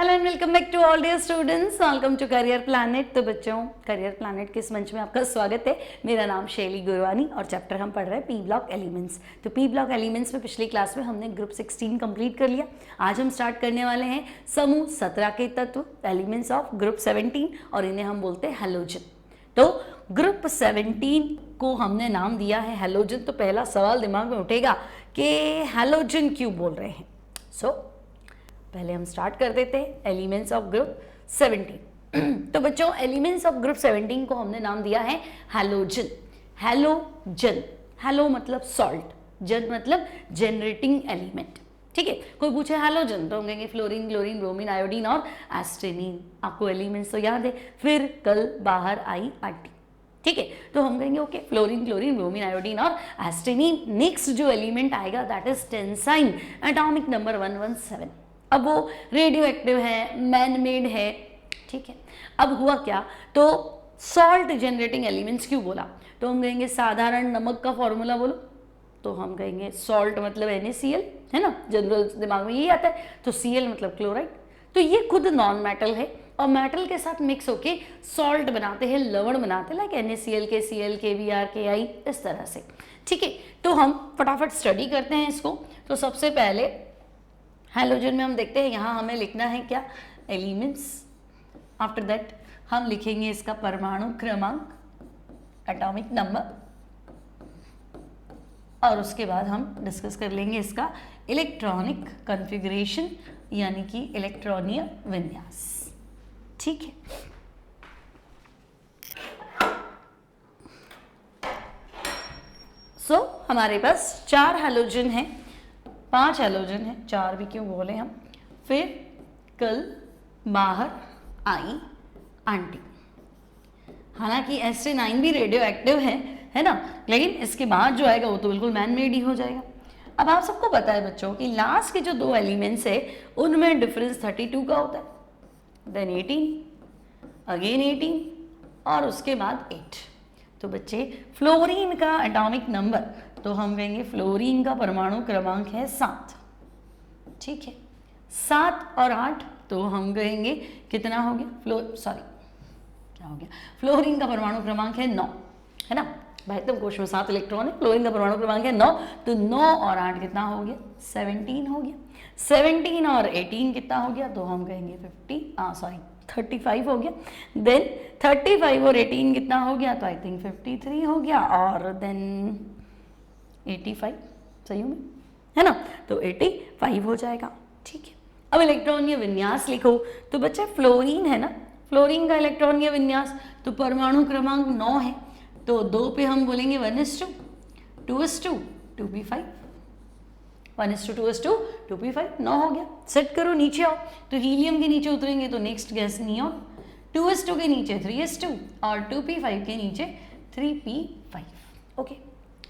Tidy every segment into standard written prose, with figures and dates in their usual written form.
Hello and welcome back to all dear students, welcome to career planet. तो बच्चों, career planet के इस मंच में आपका स्वागत है। मेरा नाम शैली गुरवानी और चैप्टर हम पढ़ रहे हैं पी ब्लॉक एलिमेंट्स। तो पी ब्लॉक एलिमेंट्स में पिछली क्लास में हमने ग्रुप 16 कंप्लीट कर लिया। आज हम स्टार्ट करने वाले हैं समूह 17 के तत्व, एलिमेंट्स ऑफ ग्रुप 17, और इन्हें हम बोलते हैं हैलोजन। तो ग्रुप 17 को हमने नाम दिया है हैलोजन। तो पहला सवाल दिमाग में उठेगा कि हैलोजन क्यों बोल रहे हैं। पहले हम स्टार्ट कर देते हैं एलिमेंट्स ऑफ ग्रुप 17। तो बच्चों, एलिमेंट्स ऑफ ग्रुप 17 को हमने नाम दिया है हैलोजन। हैलोजन, हैलो मतलब सॉल्ट, जन मतलब जनरेटिंग एलिमेंट। ठीक है, कोई पूछे हैलोजन तो हम कहेंगे फ्लोरीन, क्लोरीन, ब्रोमीन, आयोडीन और एस्टेनिन। आपको एलिमेंट्स तो याद है। फिर कल बाहर आई आंटी। ठीक है, तो हम कहेंगे okay fluorine, chlorine, bromine, iodine और एस्टेनिन। नेक्स्ट जो एलिमेंट आएगा दैट इज टेंसाइन, एटॉमिक नंबर 117। अब वो रेडियो एक्टिव है, मैन मेड है। ठीक है, अब हुआ क्या, तो सॉल्ट जनरेटिंग एलिमेंट्स क्यों बोला, तो हम कहेंगे साधारण नमक का फॉर्मूला बोलो तो हम कहेंगे सॉल्ट मतलब NaCl, है ना, जनरल दिमाग में यही आता है। तो Cl मतलब क्लोराइड। तो ये खुद नॉन मेटल है और मेटल के साथ मिक्स होके सॉल्ट बनाते हैं, लवण बनाते हैं, like NaCl, KCl, KBr, KI, इस तरह से। ठीक है, तो हम फटाफट स्टडी करते हैं इसको। तो सबसे पहले हैलोजन में हम देखते हैं, यहाँ हमें लिखना है क्या, एलिमेंट्स। आफ्टर दैट हम लिखेंगे इसका परमाणु क्रमांक, एटॉमिक नंबर, और उसके बाद हम डिस्कस कर लेंगे इसका इलेक्ट्रॉनिक कॉन्फ़िगरेशन यानी कि इलेक्ट्रॉनीय विन्यास। ठीक है, हमारे पास 4 हैलोजन हैं, 5 हैलोजन है, 4 भी क्यों बोले हम। फिर कल बाहर आई आंटी। हालांकि एस्टेनाइन भी रेडियो एक्टिव है ना, लेकिन इसके बाद जो आएगा वो तो बिल्कुल मैन मेड ही हो जाएगा। अब आप सबको पता है बच्चों कि लास्ट के जो 2 एलिमेंट्स है उनमें डिफरेंस 32 का होता है, देन 18, अगेन 18 और उसके बाद 8। तो बच्चे, फ्लोरीन का एटॉमिक नंबर तो हम कहेंगे फ्लोरीन का परमाणु क्रमांक है 7। ठीक है, 7 और 8 तो हम कहेंगे कितना हो गया, क्या हो गया, फ्लोरीन का परमाणु क्रमांक है 9, है ना। भाई कोश में 7 इलेक्ट्रॉन है, फ्लोरीन का परमाणु क्रमांक है 9, तो 9 और 8 कितना हो गया, 17 हो गया। 17 और 18 कितना हो गया, तो हम कहेंगे 35 हो गया। देन 35 और 18 कितना हो गया, तो आई थिंक 53 हो गया, और देन 85, सही में, है ना, तो 85 हो जाएगा। ठीक है, अब इलेक्ट्रॉनीय विन्यास लिखो। तो बच्चा फ्लोरीन है ना, फ्लोरीन का इलेक्ट्रॉनीय विन्यास तो परमाणु क्रमांक 9 है, तो 2 पे हम बोलेंगे 1:2, 2:2, 2p5, 1:2, 2p5, 9 हो गया। सेट करो, नीचे आओ, तो हीलियम के नीचे उतरेंगे तो नेक्स्ट गैस नियॉन, 2:2 के नीचे 3:2 और 2p5 के नीचे 3p5। Okay,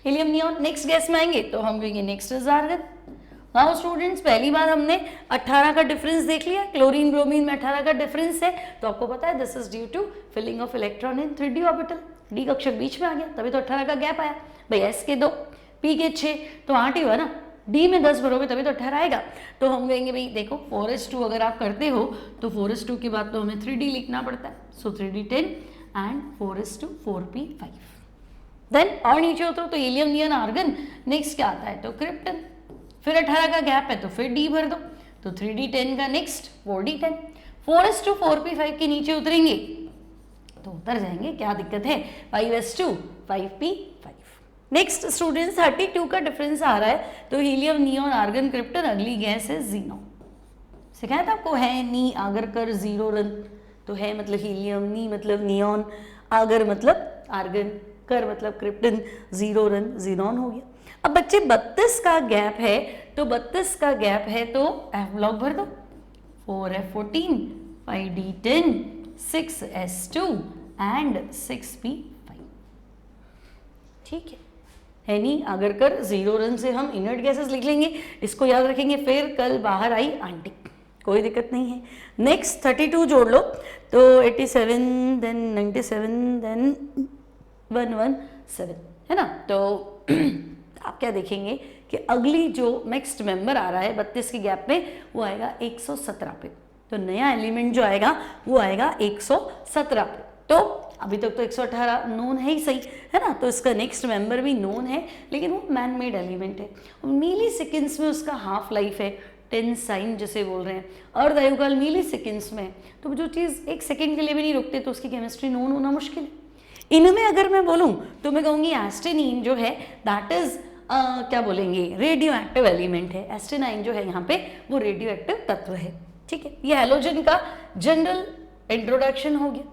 helium neon next gas में आएंगे तो हम कहेंगे next is argon. Now students, पहली बार हमने 18 का डिफरेंस देख लिया, क्लोरीन ब्रोमीन में 18 का डिफरेंस है, तो आपको पता है this is due to filling of electron in 3d orbital. D कक्षक बीच में आ गया, तभी तो 18 का गैप आया। भाई S के 2, P के 6, तो 8 ही हुआ ना। D में 10 भरोगे तभी तो 18 आएगा। तो हम कहेंगे भाई देखो 4:2 अगर आप करते हो तो 4:2 के बाद तो हमें 3D लिखना पड़ता है, सो 3D 10 एंड 4:2 4p5। देन और नीचे उतरो तो हीलियम नियन आर्गन, नेक्स्ट क्या आता है, तो क्रिप्टन। फिर 18 का गैप है तो फिर D भर दो, तो 3D 10 का नेक्स्ट 4D 10, 4:2 4p5 के नीचे उतरेंगे तो उतर जाएंगे, क्या दिक्कत है, 5:2 5p5। नेक्स्ट स्टूडेंट्स, 32 का डिफरेंस आ रहा है, तो हीलियम नियॉन आर्गन क्रिप्टन, अगली गैस है जीनो। सिखाया था आपको, है नी आगर कर जीरो रन, तो है मतलब हीलियम, नी मतलब नियॉन, आगर मतलब आर्गन, कर मतलब क्रिप्टन, जीरो रन जीनॉन हो गया। अब बच्चे 32 का गैप है, तो 32 का गैप है तो F ब्लॉक भर दो, 4F14 5D10 6S2 and 6p5। ठीक है नहीं, अगर कर जीरो रन से हम इनर्ट गैसेस लिख लेंगे, इसको याद रखेंगे। फिर कल बाहर आई आंटी, कोई दिक्कत नहीं है। नेक्स्ट 32 जोड़ लो तो 87, देन 97, देन 117, है ना। तो आप क्या देखेंगे कि अगली जो नेक्स्ट मेंबर आ रहा है 32 के गैप में, वो आएगा 117 पे। तो नया एलिमेंट जो आएगा वो आएगा 117। तो अभी तक तो 118 नोन है ही सही, है ना, तो इसका नेक्स्ट मेंबर भी नोन है, लेकिन वो मैन मेड एलिमेंट है। मिली सेकेंड्स में उसका हाफ लाइफ है, 10 साइन जिसे बोल रहे हैं, अर्धआयुकाल मिली सेकेंड्स में, तो जो चीज़ 1 सेकेंड के लिए भी नहीं रुकते तो उसकी केमिस्ट्री नोन होना मुश्किल है। इनमें अगर मैं बोलूँ तो मैं कहूँगी एस्टेनिन जो है दैट इज क्या बोलेंगे, रेडियो एक्टिव एलिमेंट है। एस्टेनाइन जो है यहाँ पे वो रेडियो एक्टिव तत्व है। ठीक है, ये हैलोजन का जनरल इंट्रोडक्शन हो गया।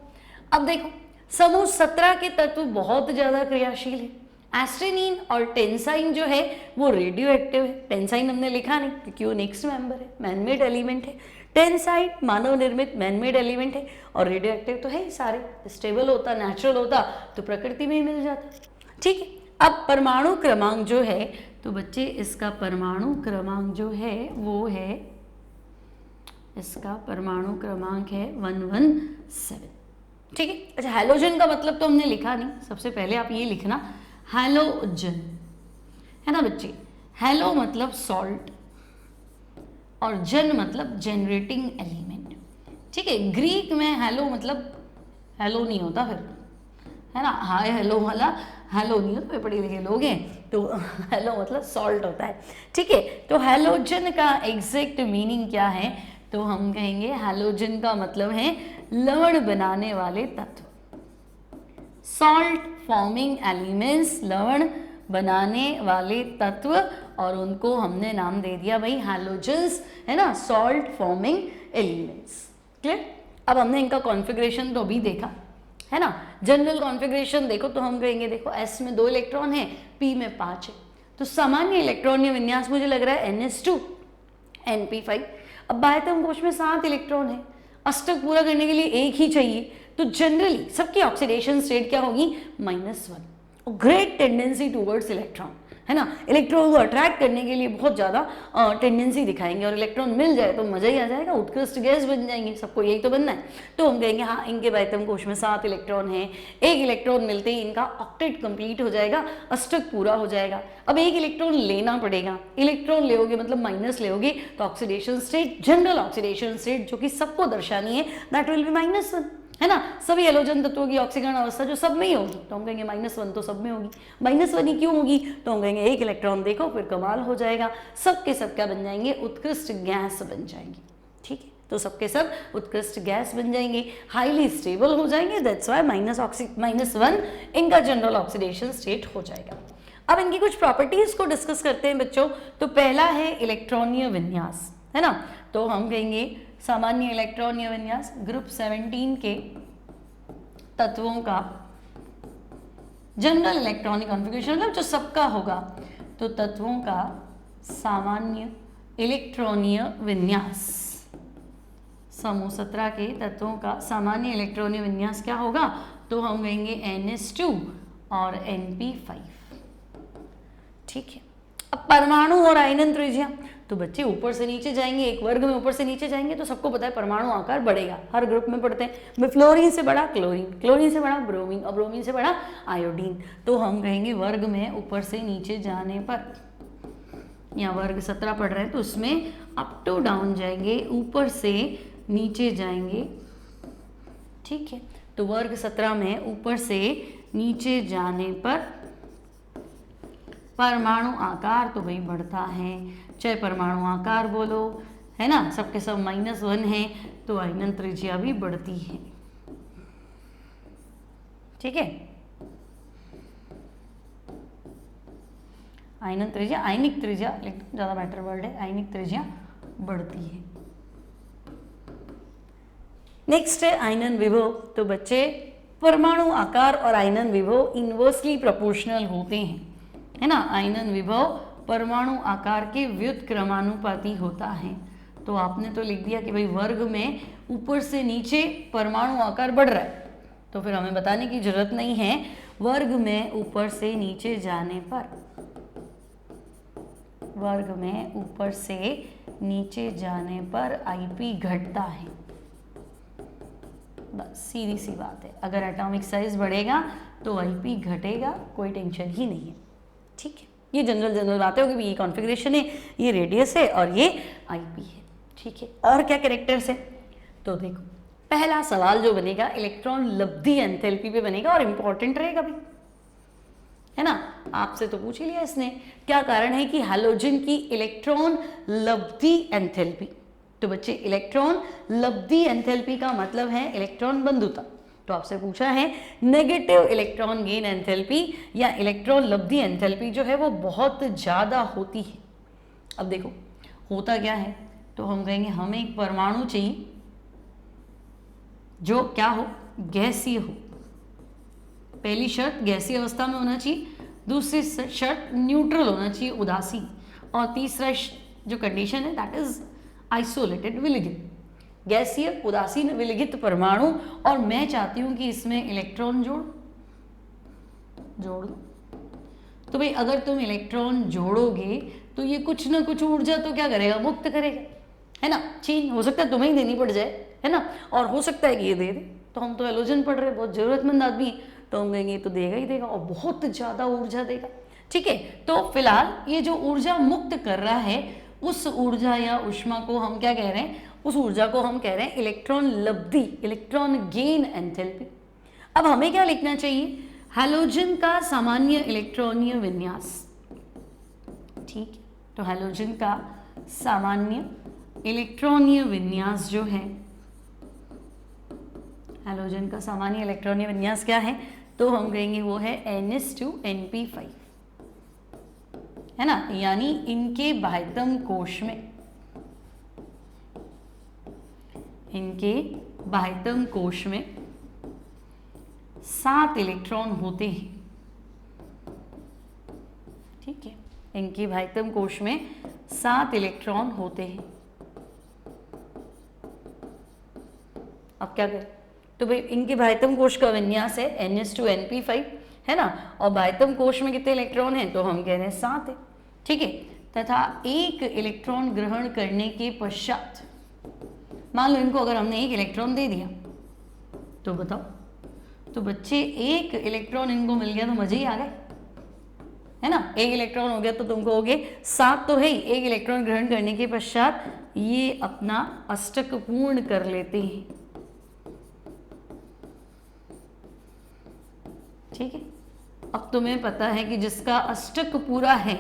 अब देखो समूह 17 के तत्व बहुत ज्यादा क्रियाशील है। एस्टेनिन और टेंसाइन जो है वो रेडियो एक्टिव है। टेंसाइन हमने लिखा नहीं क्योंकि वो नेक्स्ट मेंबर है, मैनमेड एलिमेंट है। टेंसाइन मानव निर्मित मैनमेड एलिमेंट है और रेडियो एक्टिव तो है ही सारे। स्टेबल होता, नेचुरल होता तो प्रकृति में ही मिल जाता। ठीक है, अब परमाणु क्रमांक जो है तो बच्चे इसका परमाणु क्रमांक जो है वो है, इसका परमाणु क्रमांक है 117। ठीक है, अच्छा हैलोजन का मतलब तो हमने लिखा नहीं, सबसे पहले आप ये लिखना हैलोजन, है ना बच्चे। हैलो मतलब सॉल्ट और जन मतलब जनरेटिंग एलिमेंट। ठीक है, ग्रीक में हैलो मतलब हेलो नहीं होता फिर, है ना, हाय हेलो वाला हेलो नहीं होता, पढ़े लिखे लोग हैं तो हेलो मतलब सॉल्ट होता है। ठीक है, तो हैलोजन का एग्जैक्ट मीनिंग क्या है, तो हम कहेंगे हैलोजन का मतलब है लवण बनाने वाले तत्व। सॉल्ट फॉर्मिंग एलिमेंट्स, लवण बनाने वाले तत्व, और उनको हमने नाम दे दिया भाई हैलोजन्स, है ना, सॉल्ट फॉर्मिंग एलिमेंट्स। क्लियर। अब हमने इनका कॉन्फ़िगरेशन तो अभी देखा, है ना। जनरल कॉन्फ़िगरेशन देखो तो हम कहेंगे देखो S में 2 इलेक्ट्रॉन है, P में 5 है, तो सामान्य इलेक्ट्रॉनीय विन्यास मुझे लग रहा है NS2 NP5। अब बाह्यतम कोश में 7 इलेक्ट्रॉन है, अष्टक पूरा करने के लिए 1 ही चाहिए, तो जनरली सबकी ऑक्सीडेशन स्टेट क्या होगी, -1। और ग्रेट टेंडेंसी टूवर्ड्स इलेक्ट्रॉन, है ना, इलेक्ट्रॉन को अट्रैक्ट करने के लिए बहुत ज़्यादा टेंडेंसी दिखाएंगे, और इलेक्ट्रॉन मिल जाए तो मज़ा ही आ जाएगा, उत्कृष्ट गैस बन जाएंगे, सबको यही तो बनना है। तो हम कहेंगे हाँ इनके बाह्यतम कोश में 7 इलेक्ट्रॉन है, 1 इलेक्ट्रॉन मिलते ही इनका ऑक्टेट कंप्लीट हो जाएगा, अष्टक पूरा हो जाएगा। अब 1 इलेक्ट्रॉन लेना पड़ेगा, इलेक्ट्रॉन लेोगे मतलब माइनस लेोगे तो oxidation state, general oxidation state जो कि सबको दर्शानी है, दैट विल बी -1, है ना। सभी हैलोजन तत्वों की ऑक्सीकरण अवस्था जो सब में ही होगी, तो हम कहेंगे -1 तो सब में होगी। -1 ही क्यों होगी, तो हम कहेंगे 1 इलेक्ट्रॉन देखो फिर कमाल हो जाएगा, सबके सब क्या बन जाएंगे, उत्कृष्ट गैस बन जाएंगे। ठीक है, तो सबके सब उत्कृष्ट गैस बन जाएंगे, हाईली स्टेबल हो जाएंगे, दैट्स वाई -1 इनका जनरल ऑक्सीडेशन स्टेट हो जाएगा। अब इनकी कुछ प्रॉपर्टीज को डिस्कस करते हैं बच्चों। तो पहला है इलेक्ट्रॉनीय विन्यास, है ना, तो हम कहेंगे सामान्य इलेक्ट्रॉनीय विन्यास ग्रुप 17 के तत्वों का जनरल इलेक्ट्रॉनिक कॉन्फ़िगरेशन, मतलब जो सबका होगा, तो तत्वों का सामान्य इलेक्ट्रॉनीय विन्यास, समूह 17 के तत्वों का सामान्य इलेक्ट्रॉनीय विन्यास क्या होगा, तो हम कहेंगे NS2 और NP5। ठीक है, अब परमाणु और आयनन त्रिज्या, तो बच्चे ऊपर से नीचे जाएंगे, एक वर्ग में ऊपर से नीचे जाएंगे तो सबको पता है परमाणु आकार बढ़ेगा, हर ग्रुप में पढ़ते हैं। फ्लोरीन से बड़ा क्लोरीन, क्लोरीन से बड़ा ब्रोमीन और ब्रोमीन से बड़ा आयोडीन। तो हम कहेंगे वर्ग में ऊपर से नीचे जाने पर, या वर्ग 17 पढ़ रहे हैं तो उसमें अप टू डाउन जाएंगे, ऊपर से नीचे जाएंगे। ठीक है, तो वर्ग 17 में ऊपर से नीचे जाने पर परमाणु आकार तो भाई बढ़ता है, चाहे परमाणु आकार बोलो, है ना, सबके सब -1 है, तो आयनन त्रिज्या भी बढ़ती है। ठीक है, आयनन त्रिज्या, आयनिक त्रिज्या ज़्यादा बेटर वर्ड है, आयनिक त्रिज्या बढ़ती है। नेक्स्ट है आयनन विभव। तो बच्चे परमाणु आकार और आयनन विभव इनवर्सली प्रोपोर्शनल होते हैं, है ना। आयनन विभव परमाणु आकार के व्युत्क्रमानुपाती होता है। तो आपने तो लिख दिया कि भाई वर्ग में ऊपर से नीचे परमाणु आकार बढ़ रहा है, तो फिर हमें बताने की जरूरत नहीं है, वर्ग में ऊपर से नीचे जाने पर, वर्ग में ऊपर से नीचे जाने पर आईपी घटता है। बस सीधी सी बात है, अगर एटॉमिक साइज बढ़ेगा तो आईपी घटेगा, कोई टेंशन ही नहीं है। ठीक है, ये जनरल बातें होगी, ये कॉन्फ़िगरेशन है, ये रेडियस है और ये आईपी है। ठीक है, और क्या कैरेक्टर्स है, तो देखो पहला सवाल जो बनेगा इलेक्ट्रॉन लब्धी एंथैल्पी पे बनेगा और इंपॉर्टेंट रहेगा भी, है ना। आपसे तो पूछ ही लिया इसने, क्या कारण है कि हैलोजन की इलेक्ट्रॉन लब्धी एंथैल्पी। तो बच्चे इलेक्ट्रॉन लब्धी एंथैल्पी का मतलब है इलेक्ट्रॉन बंधुता। तो आपसे पूछा है नेगेटिव इलेक्ट्रॉन गेन एंथैल्पी या इलेक्ट्रॉन लब्धी एंथैल्पी जो है वो बहुत ज़्यादा होती है। अब देखो होता क्या है, तो हम कहेंगे हमें एक परमाणु चाहिए जो क्या हो, गैसीय हो। पहली शर्त गैसीय अवस्था में होना चाहिए, दूसरी शर्त न्यूट्रल होना चाहिए, उदासीन, और तीसरा जो कंडीशन है दैट इज आइसोलेटेड, विलिगित। गैसीय, उदासीन, विलिगित परमाणु, और मैं चाहती हूं कि इसमें इलेक्ट्रॉन जोड़ दो। तो भाई अगर तुम इलेक्ट्रॉन जोड़ोगे तो ये कुछ ना कुछ ऊर्जा तो क्या करेगा, मुक्त करेगा, है ना। चीन हो सकता है तुम्हें ही देनी पड़ जाए, है ना, और हो सकता है कि ये दे दे। तो हम तो हैलोजन पढ़ रहे, बहुत जरूरतमंद आदमी, तो हम कहेंगे तो देगा ही देगा और बहुत ज़्यादा ऊर्जा देगा। ठीक है, तो फिलहाल ये जो ऊर्जा मुक्त कर रहा है उस ऊर्जा या ऊष्मा को हम क्या कह रहे हैं, उस ऊर्जा को हम कह रहे हैं electron Labdhi, electron gain enthalpy. अब हमें क्या लिखना चाहिए, हैलोजन का सामान्य इलेक्ट्रॉनीय विन्यास। ठीक है, तो हैलोजन का सामान्य इलेक्ट्रॉनीय विन्यास जो है, हैलोजन का सामान्य इलेक्ट्रॉनीय विन्यास क्या है, तो हम कहेंगे वो है NH2Np5, है ना। यानी इनके बाह्यतम कोश में, इनके बाह्यतम कोश में 7 इलेक्ट्रॉन होते हैं। ठीक है, इनके बाह्यतम कोश में 7 इलेक्ट्रॉन होते हैं। अब क्या करें, तो भाई इनके बाह्यतम कोश का विन्यास है NH2Np5, है ना, और बाह्यतम कोश में कितने इलेक्ट्रॉन हैं, तो हम कह रहे हैं 7 है। ठीक है, तथा एक इलेक्ट्रॉन ग्रहण करने के पश्चात, मान लो इनको अगर हमने एक इलेक्ट्रॉन दे दिया, तो बताओ, तो बच्चे एक इलेक्ट्रॉन इनको मिल गया तो मजे ही आ गए, है ना। एक इलेक्ट्रॉन हो गया तो तुम कहोगे 7 तो है ही, एक इलेक्ट्रॉन ग्रहण करने के पश्चात ये अपना अष्टक पूर्ण कर लेते हैं। ठीक है, अब तुम्हें पता है कि जिसका अष्टक पूरा है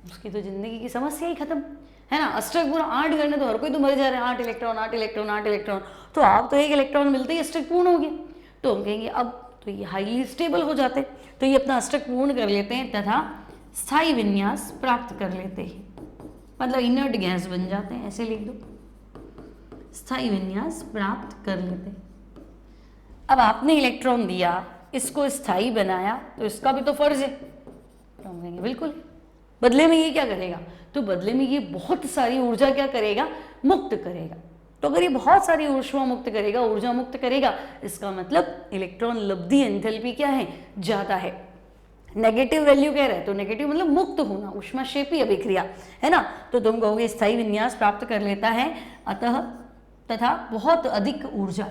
उसकी तो जिंदगी की समस्या ही खत्म, है ना। अष्टक पूरा 8 करने तो हर कोई तो मर जा रहा है, 8 इलेक्ट्रॉन 8 इलेक्ट्रॉन 8 इलेक्ट्रॉन, तो आप तो एक इलेक्ट्रॉन मिलते ही अष्टक पूर्ण हो गया। तो हम कहेंगे अब तो ये हाईली स्टेबल हो जाते, तो ये अपना अष्टक पूर्ण कर लेते हैं तथा स्थायी विन्यास प्राप्त कर लेते हैं, मतलब इनर्ट गैस बन जाते हैं, ऐसे लिख दो, स्थायी विन्यास प्राप्त कर लेते हैं। अब आपने इलेक्ट्रॉन दिया, इसको स्थायी बनाया, तो इसका भी तो फर्ज है, तो हम कहेंगे बिल्कुल। बदले में ये क्या करेगा, तो बदले में ये बहुत सारी ऊर्जा क्या करेगा, मुक्त करेगा। तो अगर ये बहुत सारी ऊर्जा मुक्त करेगा, ऊर्जा मुक्त करेगा, इसका मतलब इलेक्ट्रॉन लब्धी एंथैल्पी क्या है, ज्यादा है। नेगेटिव वैल्यू कह रहा है, तो नेगेटिव मतलब मुक्त होना, ऊष्माक्षेपी अभिक्रिया, है ना। तो तुम कहोगे स्थायी विन्यास प्राप्त कर लेता है, अतः तथा बहुत अधिक ऊर्जा,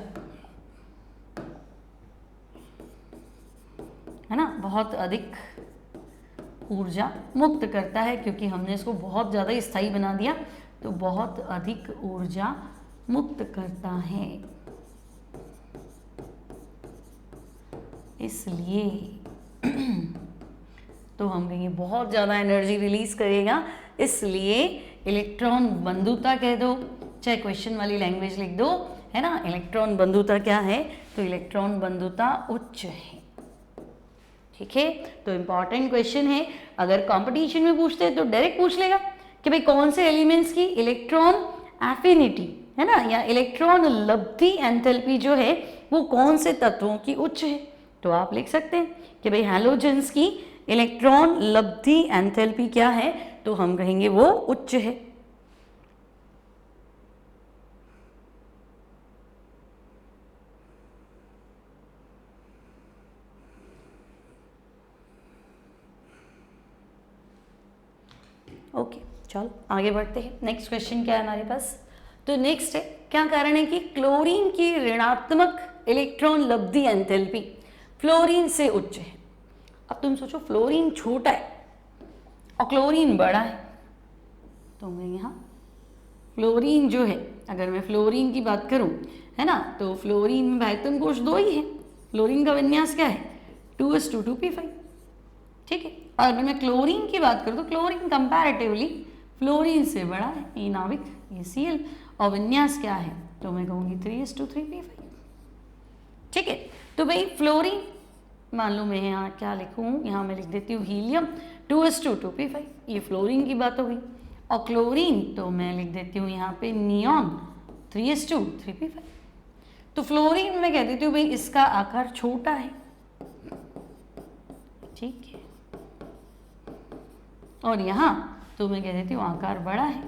है ना, बहुत अधिक ऊर्जा मुक्त करता है, क्योंकि हमने इसको बहुत ज़्यादा स्थायी बना दिया, तो बहुत अधिक ऊर्जा मुक्त करता है, इसलिए तो हम कहेंगे बहुत ज़्यादा एनर्जी रिलीज करेगा, इसलिए इलेक्ट्रॉन बंधुता कह दो, चाहे क्वेश्चन वाली लैंग्वेज लिख दो, है ना। इलेक्ट्रॉन बंधुता क्या है, तो इलेक्ट्रॉन बंधुता उच्च है। ठीक है, तो इंपॉर्टेंट क्वेश्चन है, अगर कंपटीशन में पूछते हैं तो डायरेक्ट पूछ लेगा कि भाई कौन से एलिमेंट्स की इलेक्ट्रॉन एफिनिटी, है ना, या इलेक्ट्रॉन लब्धी एंथैल्पी जो है वो कौन से तत्वों की उच्च है। तो आप लिख सकते हैं कि भाई हैलोजेंस की इलेक्ट्रॉन लब्धी एंथैल्पी क्या है, तो हम कहेंगे वो उच्च है। ओके, चलो आगे बढ़ते हैं। नेक्स्ट क्वेश्चन क्या है हमारे पास, तो नेक्स्ट है, क्या कारण है कि क्लोरीन की ऋणात्मक इलेक्ट्रॉन लब्धी एंथैल्पी फ्लोरीन से उच्च है। अब तुम सोचो फ्लोरीन छोटा है और क्लोरीन बड़ा है, तो हम कहेंगे हाँ फ्लोरीन जो है, अगर मैं फ्लोरीन की बात करूं, है ना, तो फ्लोरीन में बाह्यतम कोश 2 ही है। फ्लोरीन का विन्यास क्या है? 2s2 2p5, ठीक है। और अगर मैं क्लोरीन की बात करूं तो क्लोरीन कंपैरेटिवली फ्लोरीन से बड़ा है, ये नाविक, ये Cl, और विन्यास क्या है? तो मैं कहूँगी 3s2 3p5, ठीक है। तो भाई फ्लोरीन, मान लो मैं यहाँ क्या लिखूँ, यहाँ मैं लिख देती हूँ हीलियम 2s2 2p5, ये फ्लोरीन की बात हो गई। और क्लोरीन तो मैं लिख देती हूँ यहाँ पे नियॉन 3s2 3p5। तो फ्लोरीन में कह देती हूँ भाई इसका आकार छोटा है, ठीक है, और यहाँ तो मैं कह देती हूँ आकार बड़ा है,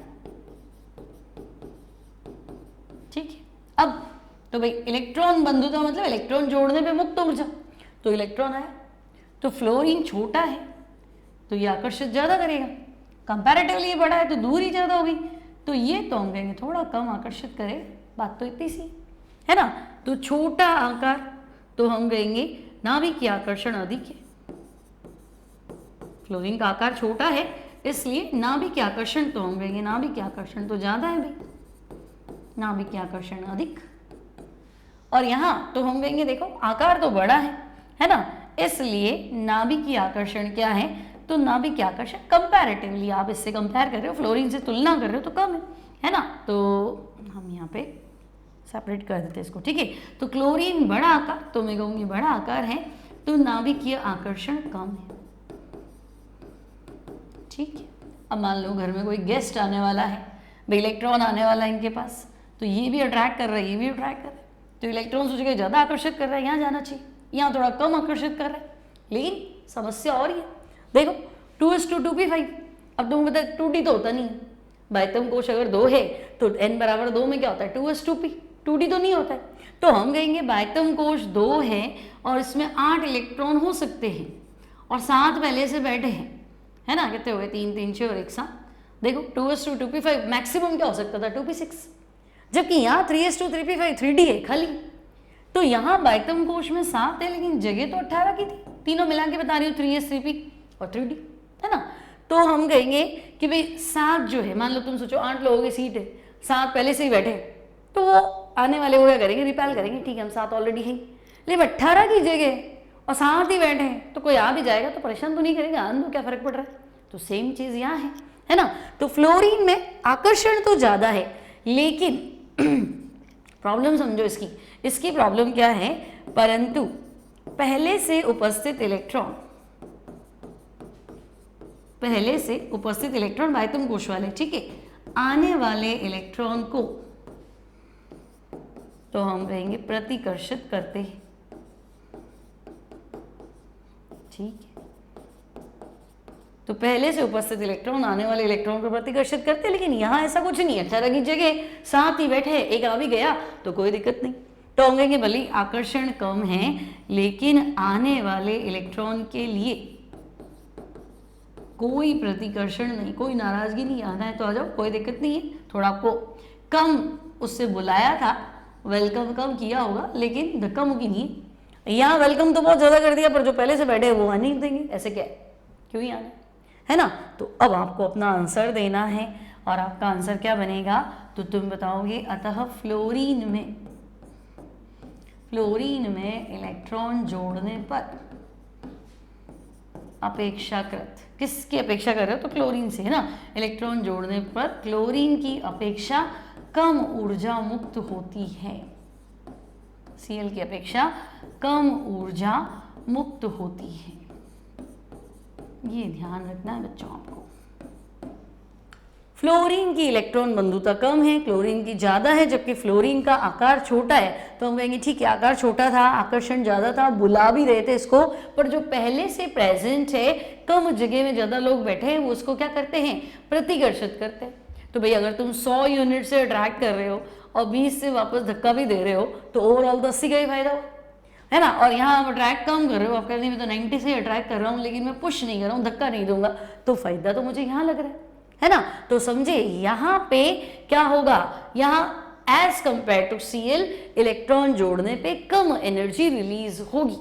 ठीक है। अब तो भाई इलेक्ट्रॉन बंधुता मतलब इलेक्ट्रॉन जोड़ने पे मुक्त ऊर्जा, तो इलेक्ट्रॉन आया, तो फ्लोरीन छोटा है तो ये आकर्षित ज़्यादा करेगा, कंपैरेटिवली ये बड़ा है तो दूरी ज़्यादा होगी, तो ये तो हम कहेंगे थोड़ा कम आकर्षित करेगा, बात तो इतनी सी है ना। तो छोटा आकार तो हम कहेंगे नाभिक की आकर्षण अधिक है, फ्लोरीन का आकार छोटा है इसलिए नाभिक की आकर्षण तो हम कहेंगे नाभिक की आकर्षण तो ज़्यादा है भाई, नाभिक की आकर्षण अधिक। और यहाँ तो हम कहेंगे देखो आकार तो बड़ा है ना, इसलिए नाभिक की आकर्षण क्या है? तो नाभिक की आकर्षण कंपैरेटिवली, आप इससे कंपेयर कर रहे हो, फ्लोरीन से तुलना कर रहे हो तो कम है ना। तो हम यहाँ पे सेपरेट कर देते हैं इसको, ठीक है। तो क्लोरीन बड़ा आकार, तो मैं कहूँगी बड़ा आकार है तो नाभिकीय आकर्षण कम है, ठीक है। अब मान लो घर में कोई गेस्ट आने वाला है, भाई इलेक्ट्रॉन आने वाला है इनके पास, तो ये भी अट्रैक्ट कर रहा है, ये भी अट्रैक्ट कर रहा है, तो इलेक्ट्रॉन सोचेगा ज़्यादा आकर्षित कर रहा है, यहाँ जाना चाहिए, यहाँ थोड़ा कम आकर्षित कर रहा है। लेकिन समस्या और ही है, देखो 2s2 2p5, अब तुमको पता है 2d तो होता नहीं है, बाह्यतम कोश अगर 2 है तो n बराबर 2 में क्या होता है? 2s2p, 2d तो नहीं होता है। तो हम कहेंगे बाह्यतम कोश 2 है और इसमें 8 इलेक्ट्रॉन हो सकते हैं और 7 पहले से बैठे हैं, है ना, कितने हो गए? 3 3 6 और एक साथ, देखो 2s2 2p5, मैक्सिमम क्या हो सकता था? 2p6, जबकि यहाँ 3s2 3p5 3d है खाली। तो यहाँ बाह्यतम कोश में 7 है लेकिन जगह तो 18 की थी, तीनों मिला के बता रही हूँ, 3s 3p और 3d, है ना। तो हम कहेंगे कि भाई 7 जो है, मान लो तुम सोचो 8 लोगों की सीट है, 7 पहले से ही बैठे, तो वो आने वाले वो क्या करेंगे? रिपेल करेंगे, ठीक है हम 7 ऑलरेडी हैं, लेकिन 18 की जगह और 7 ही बैठे हैं, तो कोई आ भी जाएगा तो परेशान तो नहीं करेगा, आन दो क्या फर्क पड़ रहा है। तो सेम चीज़ यहाँ है ना। तो फ्लोरीन में आकर्षण तो ज़्यादा है, लेकिन प्रॉब्लम समझो इसकी प्रॉब्लम क्या है? परंतु पहले से उपस्थित इलेक्ट्रॉन बाह्यतम कोश वाले, ठीक है, आने वाले इलेक्ट्रॉन को तो हम कहेंगे प्रतिकर्षित करते हैं, ठीक है। तो पहले से उपस्थित इलेक्ट्रॉन आने वाले इलेक्ट्रॉन को प्रतिकर्षित करते हैं, लेकिन यहाँ ऐसा कुछ नहीं है, 18 की जगह 7 ही बैठे, एक आ भी गया तो कोई दिक्कत नहीं। तो हम कहेंगे भले आकर्षण कम है लेकिन आने वाले इलेक्ट्रॉन के लिए कोई प्रतिकर्षण नहीं, कोई नाराजगी नहीं, आना है तो आ जाओ, कोई दिक्कत नहीं है। थोड़ा आपको कम उससे बुलाया था, वेलकम कम किया होगा, लेकिन धक्का मुक्की नहीं है। यहाँ वेलकम तो बहुत ज़्यादा कर दिया, पर जो पहले से बैठे वो आने नहीं देंगे, ऐसे क्या है, क्यों ही आना है ना। तो अब आपको अपना आंसर देना है और आपका आंसर क्या बनेगा? तो तुम बताओगे अतः फ्लोरीन में इलेक्ट्रॉन जोड़ने पर अपेक्षाकृत, किसकी अपेक्षा कर रहे हो? तो क्लोरीन से, है ना। इलेक्ट्रॉन जोड़ने पर क्लोरीन की अपेक्षा कम ऊर्जा मुक्त होती है, Cl की अपेक्षा कम ऊर्जा मुक्त होती है, ये ध्यान रखना है बच्चों आपको। फ्लोरीन की इलेक्ट्रॉन बंधुता कम है, क्लोरीन की ज़्यादा है, जबकि फ्लोरीन का आकार छोटा है। तो हम कहेंगे ठीक है, आकार छोटा था, आकर्षण ज़्यादा था, बुला भी रहे थे इसको, पर जो पहले से प्रेजेंट है, कम जगह में ज़्यादा लोग बैठे हैं, वो उसको क्या करते हैं? प्रतिकर्षित करते हैं। तो भाई अगर तुम 100 यूनिट से अट्रैक्ट कर रहे हो और 20 से वापस धक्का भी दे रहे हो, तो ओवरऑल 80 का ही फायदा हो, है ना। और यहाँ आप अट्रैक्ट कम कर रहे हो, आप कहते हैं मैं तो 90 से अट्रैक्ट कर रहा हूँ, लेकिन मैं पुश नहीं कर रहा हूँ, धक्का नहीं दूंगा, तो फायदा तो मुझे यहाँ लग रहा है ना। तो समझे यहाँ पे क्या होगा? यहाँ as compare to Cl electron जोड़ने पे कम एनर्जी रिलीज होगी,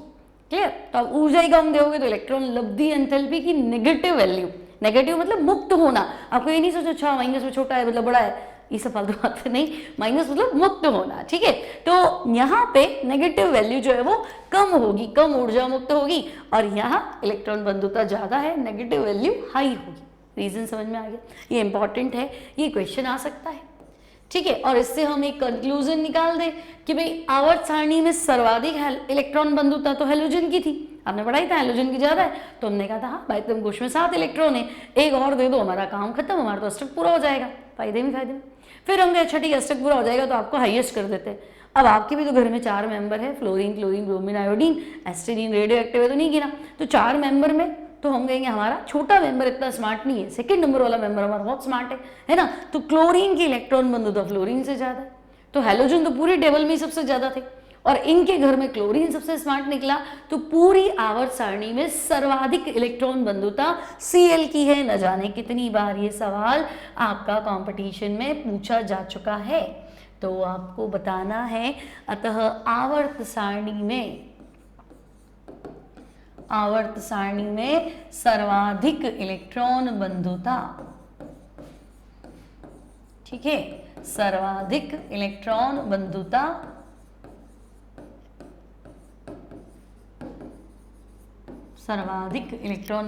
क्लियर। तो आप ऊर्जा ही कम दोगे तो इलेक्ट्रॉन लब्धि एंथैल्पी की नेगेटिव वैल्यू, नेगेटिव मतलब मुक्त होना, आपको ये नहीं सोचो अच्छा माइनस में छोटा है मतलब बड़ा है, ये सब फालतू बात नहीं, माइनस मतलब मुक्त होना, ठीक है। तो यहाँ पे नेगेटिव वैल्यू जो है वो कम होगी, कम ऊर्जा मुक्त होगी, और यहाँ इलेक्ट्रॉन बंधुता ज्यादा है, नेगेटिव वैल्यू हाई होगी। रीजन समझ में आ गया, ये इंपॉर्टेंट है, ये क्वेश्चन आ सकता है, ठीक है। और इससे हम एक कंक्लूजन निकाल दें कि भाई आवर्त सारणी में सर्वाधिक इलेक्ट्रॉन बंधुता तो हेलोजन की थी, आपने पढ़ाई था हेलोजन की ज्यादा है, तो हमने कहा था हाँ भाई तुम कोश में 7 इलेक्ट्रॉन है, एक और दे दो हमारा काम खत्म, हमारा तो अष्टक पूरा हो जाएगा, फायदे में फायदे में। फिर हम कहे अच्छा ठीक है अष्टक पूरा हो जाएगा तो आपको हाईएस्ट कर देते हैं। अब आपके भी तो घर में 4 मेंबर है, fluorine, chlorine, bromine, iodine, astatine, radioactive है तो नहीं गिना, तो 4 मेंबर में तो हम कहेंगे हमारा छोटा मेंबर इतना स्मार्ट नहीं है, सेकंड नंबर वाला मेंबर हमारा बहुत स्मार्ट है ना। तो क्लोरीन की इलेक्ट्रॉन बंधुता फ्लोरीन से ज्यादा है, तो हेलोजन तो पूरी टेबल में सबसे ज्यादा थे, और इनके घर में क्लोरीन सबसे स्मार्ट निकला, तो पूरी आवर्त सारणी में सर्वाधिक इलेक्ट्रॉन बंधुता Cl की है। न जाने कितनी बार ये सवाल आपका कंपटीशन में पूछा जा चुका है, तो आपको बताना है। अतः आवर्त सारणी में सर्वाधिक इलेक्ट्रॉन बंधुता, ठीक है, सर्वाधिक इलेक्ट्रॉन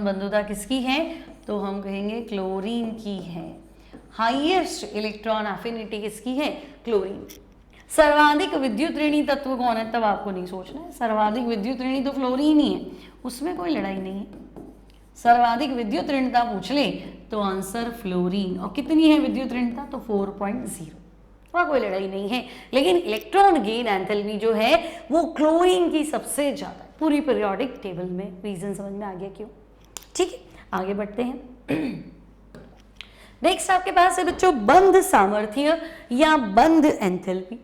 बंधुता किसकी है, तो हम कहेंगे क्लोरीन की है। हाईएस्ट इलेक्ट्रॉन एफिनिटी किसकी है, क्लोरीन। सर्वाधिक विद्युत ऋणी तत्व कौन है, तब आपको नहीं सोचना है, सर्वाधिक विद्युत ऋणी तो फ्लोरीन ही है, उसमें कोई लड़ाई नहीं है। सर्वाधिक विद्युत ऋणता पूछ ले तो आंसर फ्लोरीन, और कितनी है विद्युत ऋणता, तो 4.0, वहाँ कोई लड़ाई नहीं है। लेकिन इलेक्ट्रॉन गेन एंथैल्पी जो है वो क्लोरीन की सबसे ज्यादा पूरी पीरियोडिक टेबल में। रीजन समझ में आ गया क्यों, ठीक है। आगे बढ़ते हैं। नेक्स्ट आपके पास है बच्चों बंध सामर्थ्य या बंध एंथैल्पी।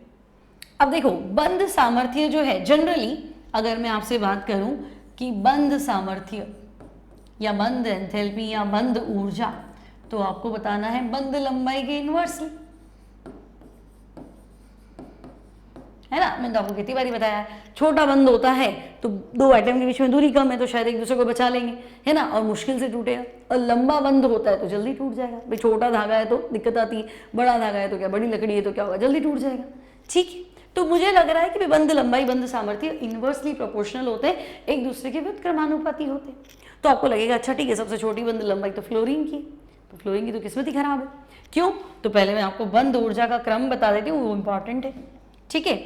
अब देखो बंध सामर्थ्य जो है, जनरली अगर मैं आपसे बात करूं कि बंध सामर्थ्य या बंध एंथैल्पी या बंध ऊर्जा, तो आपको बताना है बंध लंबाई के इनवर्सली, है ना। मैंने तो आपको कितनी बारी बताया, छोटा बंध होता है तो 2 एटम के बीच में दूरी कम है तो शायद एक दूसरे को बचा लेंगे, है ना, और मुश्किल से टूटेगा। और लंबा बंध होता है तो जल्दी टूट जाएगा, भाई छोटा धागा है तो दिक्कत आती है, बड़ा धागा है तो क्या, बड़ी लकड़ी है तो क्या होगा, जल्दी टूट जाएगा, ठीक है। तो मुझे लग रहा है कि बंध लंबाई, बंध सामर्थ्य इनवर्सली प्रोपोर्शनल होते हैं, एक दूसरे के व्युत्क्रमानुपाती होते हैं। तो आपको लगेगा अच्छा ठीक है सबसे छोटी बंध लंबाई तो फ्लोरीन की, तो फ्लोरीन की तो किस्मत ही खराब है। क्यों, तो पहले मैं आपको बंध ऊर्जा का क्रम बता देती हूँ, वो इंपॉर्टेंट है, ठीक है।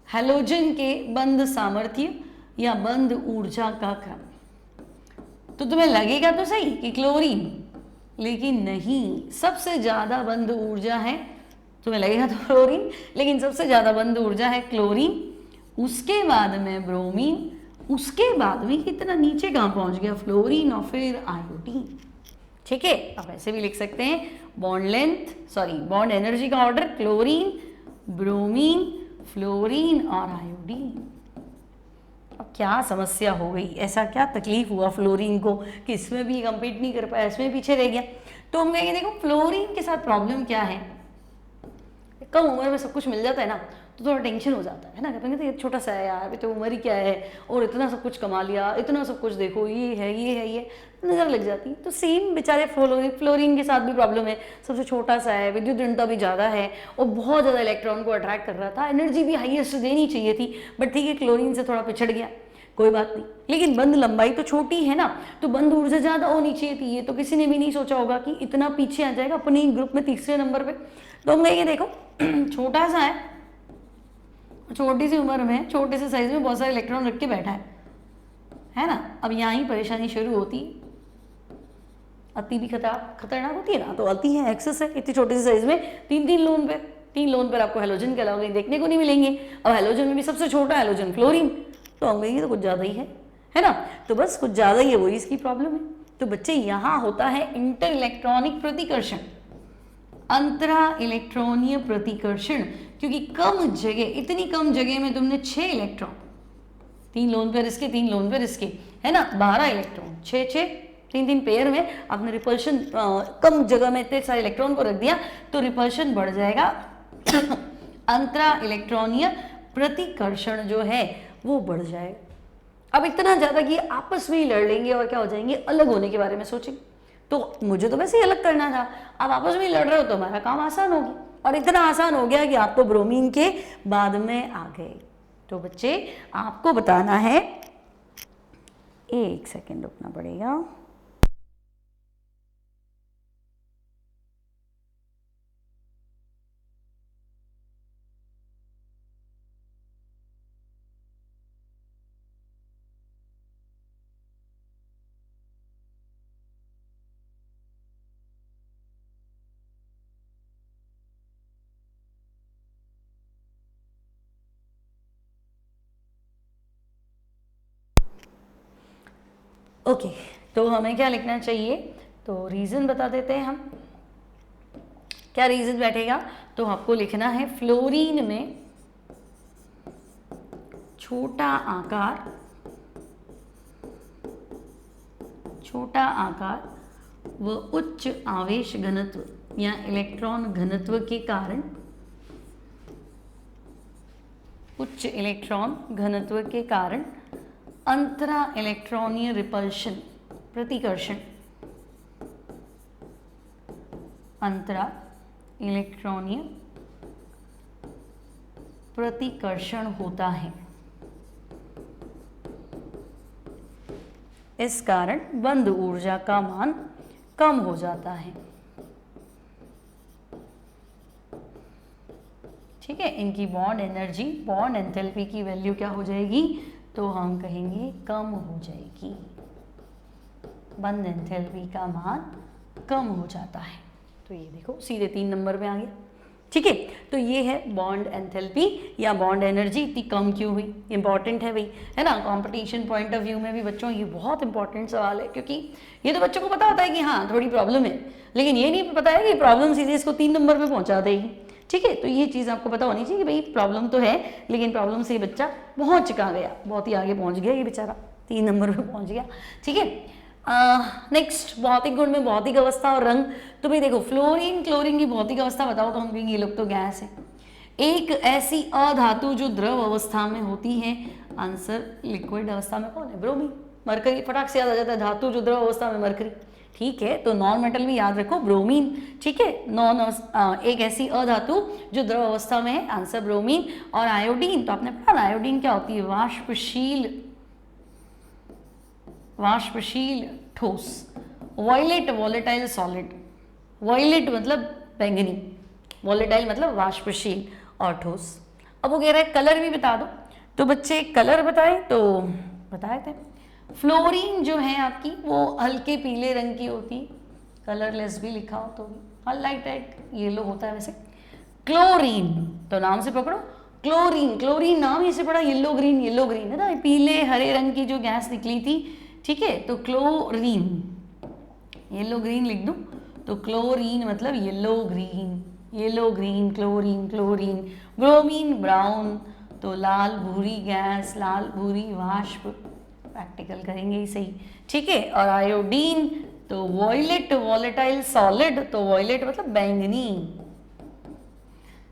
हेलोजन के बंध सामर्थ्य या बंध ऊर्जा का क्रम, तो तुम्हें लगेगा तो सही कि क्लोरीन, लेकिन नहीं, सबसे ज्यादा बंध ऊर्जा है, तुम्हें लगेगा तो फ्लोरीन, लेकिन सबसे ज्यादा बंध ऊर्जा है क्लोरीन, उसके बाद में ब्रोमीन, उसके बाद में कितना नीचे कहाँ पहुंच गया, फ्लोरीन और फिर आयोडीन, ठीक है। अब ऐसे भी लिख सकते हैं bond length, sorry bond energy का ऑर्डर, क्लोरीन, ब्रोमीन, फ्लोरीन और आयोडीन। अब क्या समस्या हो गई, ऐसा क्या तकलीफ हुआ फ्लोरीन को कि इसमें भी कंपीट नहीं कर पाया, इसमें पीछे रह गया। तो हम कहेंगे देखो फ्लोरीन के साथ प्रॉब्लम क्या है, कम उम्र में सब कुछ मिल जाता है ना, तो थोड़ा टेंशन हो जाता है ना, कहते हैं तो ये छोटा सा है यार, तो उम्र ही क्या है, और इतना सब कुछ कमा लिया, इतना सब कुछ देखो, ये है ये है, ये नजर लग जाती है। तो सेम बेचारे फ्लोरीन के साथ भी प्रॉब्लम है, सबसे छोटा सा है, विद्युत ऋणता भी ज़्यादा है, और बहुत ज़्यादा इलेक्ट्रॉन को अट्रैक्ट कर रहा था, एनर्जी भी हाईएस्ट देनी चाहिए थी, बट ठीक है क्लोरीन से थोड़ा पिछड़ गया, कोई बात नहीं। लेकिन बंध लंबाई तो छोटी है ना, तो बंध ऊर्जा ज़्यादा होनी चाहिए थी, ये तो किसी ने भी नहीं सोचा होगा कि इतना पीछे आ जाएगा अपने ही ग्रुप में तीसरे नंबर पे। तो हम कहेंगे देखो छोटा सा है, छोटी सी उम्र में छोटे से साइज में बहुत सारे इलेक्ट्रॉन रख के बैठा है ना। अब यहाँ ही परेशानी शुरू होती है, अति भी खतरनाक होती है ना, तो अति है, एक्सेस है, इतनी छोटे से साइज में 3 लोन पर आपको हेलोजन के अलावा कहीं देखने को नहीं मिलेंगे। अब हेलोजन में भी सबसे छोटा हेलोजन फ्लोरीन, तो हम कहेंगे तो कुछ ज़्यादा ही है ना, तो बस कुछ ज़्यादा ही है, वही इसकी प्रॉब्लम है। तो बच्चे यहाँ होता है इंटर इलेक्ट्रॉनिक प्रतिकर्षण, अंतरा इलेक्ट्रॉनीय प्रतिकर्षण, क्योंकि कम जगह, इतनी कम जगह में तुमने 6 इलेक्ट्रॉन, 3 लोन पर इसके 3 लोन पर इसके, है ना, 12 इलेक्ट्रॉन, 6 3 पेयर में आपने रिपल्शन, कम जगह में इतने सारे इलेक्ट्रॉन को रख दिया तो रिपल्शन बढ़ जाएगा। अंतरा इलेक्ट्रॉनीय प्रतिकर्षण जो है वो बढ़ जाएगा। अब इतना ज्यादा कि आपस में ही लड़ लेंगे और क्या हो जाएंगे, अलग होने के बारे में सोचेंगे। तो मुझे तो वैसे ही अलग करना था, अब आपस में लड़ रहे हो तो हमारा काम आसान हो गया, और इतना आसान हो गया कि आप तो ब्रोमीन के बाद में आ गए। तो बच्चे आपको बताना है, एक सेकेंड रुकना पड़ेगा। ओके, तो हमें क्या लिखना चाहिए, तो रीज़न बता देते हैं हम। क्या रीज़न बैठेगा, तो आपको लिखना है फ्लोरीन में छोटा आकार व उच्च आवेश घनत्व या इलेक्ट्रॉन घनत्व के कारण, उच्च इलेक्ट्रॉन घनत्व के कारण अंतरा इलेक्ट्रॉनीय रिपल्शन, प्रतिकर्षण, अंतरा इलेक्ट्रॉनीय प्रतिकर्षण होता है। इस कारण बंद ऊर्जा का मान कम हो जाता है। ठीक है, इनकी बॉन्ड एनर्जी, बॉन्ड एंथैल्पी की वैल्यू क्या हो जाएगी, तो हम कहेंगे कम हो जाएगी, बंद एंथैल्पी का मान कम हो जाता है। तो ये देखो सीधे 3 नंबर में आ गया। ठीक है, तो ये है बॉन्ड एंथैल्पी या बॉन्ड एनर्जी इतनी कम क्यों हुई, इंपॉर्टेंट है भाई, है ना। कंपटीशन पॉइंट ऑफ व्यू में भी बच्चों ये बहुत इंपॉर्टेंट सवाल है, क्योंकि ये तो बच्चों को पता होता है कि हाँ थोड़ी प्रॉब्लम है, लेकिन ये नहीं पता है कि प्रॉब्लम सीधे इसको 3 नंबर पे पहुंचा देगी। ठीक है, तो ये चीज़ आपको पता होनी चाहिए कि भाई प्रॉब्लम तो है, लेकिन प्रॉब्लम से ये बच्चा पहुंच कहाँ गया, बहुत ही आगे पहुंच गया ये बेचारा, 3 नंबर पे पहुंच गया। ठीक है, नेक्स्ट भौतिक गुण में भौतिक अवस्था और रंग। तो भाई देखो फ्लोरीन क्लोरीन की भौतिक अवस्था बताओ, तो हम कहेंगे ये लोग तो गैस है। एक ऐसी अधातु जो द्रव अवस्था में होती है, आंसर लिक्विड अवस्था में कौन है, ब्रोमीन। मरकरी फटाक से याद आ जाता है, धातु जो द्रव अवस्था में मरकरी। ठीक है, तो नॉन मेटल भी याद रखो ब्रोमीन। ठीक है, एक ऐसी अधातु जो द्रव अवस्था में है, आंसर ब्रोमीन। और आयोडीन, तो आपने पढ़ा ना आयोडीन क्या होती है, वाष्पशील ठोस। वॉयलेट वॉलेटाइल सॉलिड, वॉयलेट मतलब बैंगनी, वॉलेटाइल मतलब वाष्पशील और ठोस। अब वो कह रहा है कलर भी बता दो, तो बच्चे कलर बताए तो बताए थे। फ्लोरीन जो है आपकी वो हल्के पीले रंग की होती है, कलरलेस भी लिखा हो तो भी, लाइट येलो होता है वैसे। क्लोरीन तो नाम से पकड़ो, क्लोरीन नाम ही से पड़ा, येलो ग्रीन है ना, पीले हरे रंग की जो गैस निकली थी। ठीक है, तो क्लोरीन, येलो ग्रीन लिख दूं, तो क्लोरीन मतलब yellow green, chlorine. Bromine brown, तो लाल भूरी गैस, लाल भूरी वाष्प, प्रैक्टिकल करेंगे ही सही। ठीक है, और आयोडीन तो वॉयलेट वॉलेटाइल सॉलिड, तो वॉयलेट मतलब बैंगनी।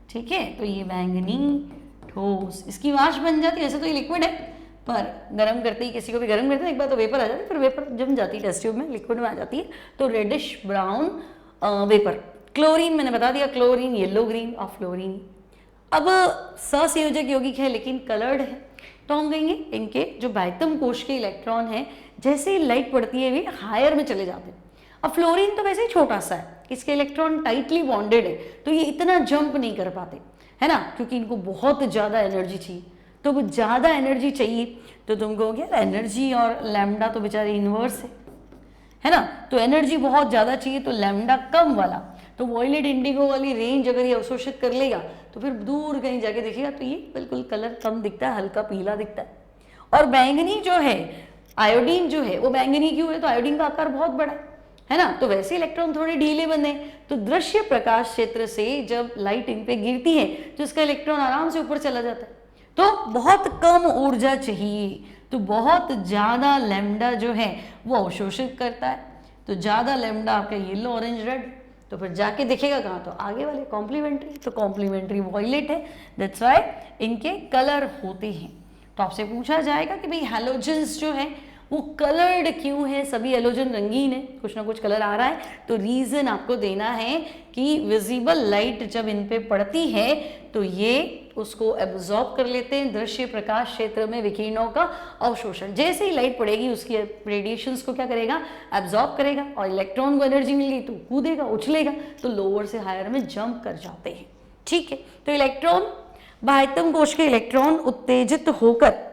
ठीक है, तो ये बैंगनी ठोस, इसकी वाष्प बन जाती है, वैसे तो ये लिक्विड है, पर गर्म करते ही, किसी को भी गर्म करते हैं एक बार तो वेपर आ जाती है, फिर वेपर जम जाती है टेस्ट ट्यूब में, लिक्विड में आ जाती है, तो रेडिश ब्राउन वेपर। क्लोरीन मैंने बता दिया, क्लोरीन येलो ग्रीन और फ्लोरीन। अब सहसंयोजक यौगिक है लेकिन कलर्ड है, तो हम कहेंगे इनके जो बाह्यतम कोश के इलेक्ट्रॉन है, जैसे ही लाइट पड़ती है वे हायर में चले जाते हैं। अब फ्लोरीन तो वैसे ही छोटा सा है, इसके इलेक्ट्रॉन टाइटली बॉन्डेड है, तो ये इतना जंप नहीं कर पाते, है ना, क्योंकि इनको बहुत ज़्यादा एनर्जी चाहिए। तो वो ज़्यादा एनर्जी चाहिए तो तुम कहोगे यार एनर्जी और लैम्डा तो बेचारे इन्वर्स है ना, तो एनर्जी बहुत ज़्यादा चाहिए तो लैम्डा कम वाला, तो वॉयलेट इंडिगो वाली रेंज अगर ये अवशोषित कर लेगा तो फिर दूर कहीं जाके देखिएगा तो ये बिल्कुल कलर कम दिखता है, हल्का पीला दिखता है। और बैंगनी जो है, आयोडीन जो है वो बैंगनी क्यों है, तो आयोडीन का आकार बहुत बड़ा है ना, तो वैसे इलेक्ट्रॉन थोड़े ढीले बने, तो दृश्य प्रकाश क्षेत्र से जब लाइट इन पे गिरती है तो इसका इलेक्ट्रॉन आराम से ऊपर चला जाता है, तो बहुत कम ऊर्जा चाहिए, तो बहुत ज़्यादा लैम्डा जो है वो अवशोषित करता है, तो ज़्यादा लैम्डा आपका येलो ऑरेंज रेड, तो फिर जाके दिखेगा कहाँ, तो आगे वाले कॉम्प्लीमेंट्री, तो कॉम्प्लीमेंट्री वॉयलेट है, दैट्स वाई इनके कलर होते हैं। तो आपसे पूछा जाएगा कि भाई हैलोजेंस जो है वो कलर्ड क्यों है, सभी हेलोजन रंगीन है, कुछ ना कुछ कलर आ रहा है, तो रीजन आपको देना है कि विजिबल लाइट जब इन पे पड़ती है तो ये उसको एब्जॉर्ब कर लेते हैं, दृश्य प्रकाश क्षेत्र में विकिरणों का अवशोषण, जैसे ही लाइट पड़ेगी उसकी रेडिएशंस को क्या करेगा, एब्जॉर्ब करेगा, और इलेक्ट्रॉन को एनर्जी मिल गई तो कूदेगा, उछलेगा, तो लोअर से हायर में जंप कर जाते हैं। ठीक है, तो इलेक्ट्रॉन, बाह्यतम कोश के इलेक्ट्रॉन उत्तेजित होकर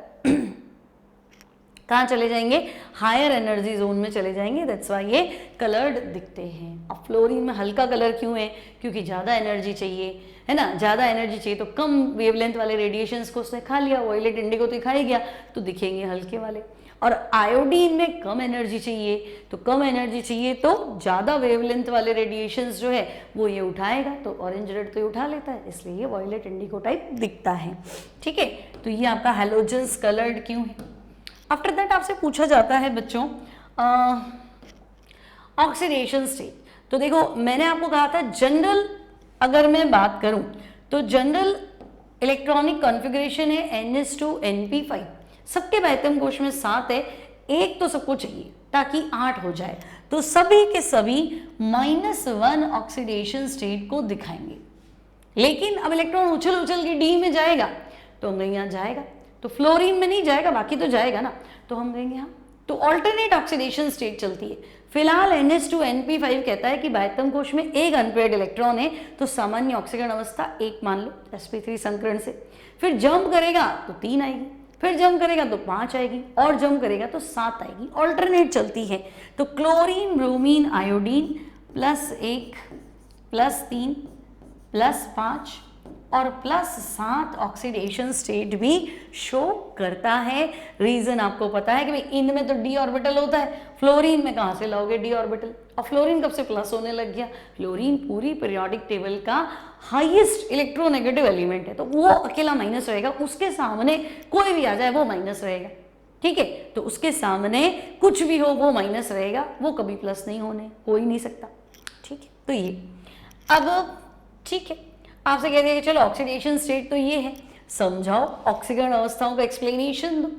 कहाँ चले जाएंगे, हायर एनर्जी जोन में चले जाएंगे, दैट्स वाई ये कलर्ड दिखते हैं। अब फ्लोरीन में हल्का कलर क्यों है, क्योंकि ज़्यादा एनर्जी चाहिए, है ना, ज़्यादा एनर्जी चाहिए तो कम वेवलेंथ वाले रेडिएशंस को उसने खा लिया, वॉयलेट इंडिगो तो खा ही गया, तो दिखेंगे हल्के वाले। और आयोडीन में कम एनर्जी चाहिए, तो कम एनर्जी चाहिए तो ज़्यादा वेवलेंथ वाले रेडिएशंस जो है वो ये उठाएगा, तो ऑरेंज रेड तो ये उठा लेता है, इसलिए ये वॉयलेट इंडिगो टाइप दिखता है। ठीक है, तो ये आपका हैलोजन्स कलर्ड क्यों है। आफ्टर दैट आपसे पूछा जाता है बच्चों ऑक्सीडेशन स्टेट। तो देखो मैंने आपको कहा था जनरल अगर मैं बात करूं तो जनरल इलेक्ट्रॉनिक कॉन्फ़िगरेशन है NS2 Np5, सबके बाह्यतम कोश में 7 है, एक तो सबको चाहिए ताकि 8 हो जाए, तो सभी के सभी -1 ऑक्सीडेशन स्टेट को दिखाएंगे। लेकिन अब इलेक्ट्रॉन उछल उछल के डी में जाएगा तो हम यहाँ जाएगा, तो फ्लोरीन में नहीं जाएगा, बाकी तो जाएगा ना, तो हम कहेंगे हाँ, तो ऑल्टरनेट ऑक्सीडेशन स्टेट चलती है। फिलहाल NS2 Np5 कहता है कि बाह्यतम कोश में एक अनपेयर्ड इलेक्ट्रॉन है, तो सामान्य ऑक्सीकरण अवस्था 1 मान लो sp3 संकरण से, फिर जंप करेगा तो 3 आएगी, फिर जंप करेगा तो 5 आएगी, और जंप करेगा तो 7 आएगी, ऑल्टरनेट चलती है। तो क्लोरीन, ब्रोमीन, आयोडीन +1 +3 +5 और +7 ऑक्सीडेशन स्टेट भी शो करता है। रीजन आपको पता है कि भाई इनमें तो डी ऑर्बिटल होता है, फ्लोरीन में कहाँ से लाओगे डी ऑर्बिटल, और फ्लोरीन कब से प्लस होने लग गया, फ्लोरीन पूरी पीरियोडिक टेबल का हाईएस्ट इलेक्ट्रोनेगेटिव एलिमेंट है, तो वो अकेला माइनस रहेगा, उसके सामने कोई भी आ जाए वो माइनस रहेगा। ठीक है, तो उसके सामने कुछ भी हो वो माइनस रहेगा, वो कभी प्लस नहीं हो ही नहीं सकता। ठीक है, तो ये अब ठीक है, आपसे कह दिया कि चलो ऑक्सीडेशन स्टेट तो ये है, समझाओ ऑक्सीकरण अवस्थाओं का एक्सप्लेनेशन दो।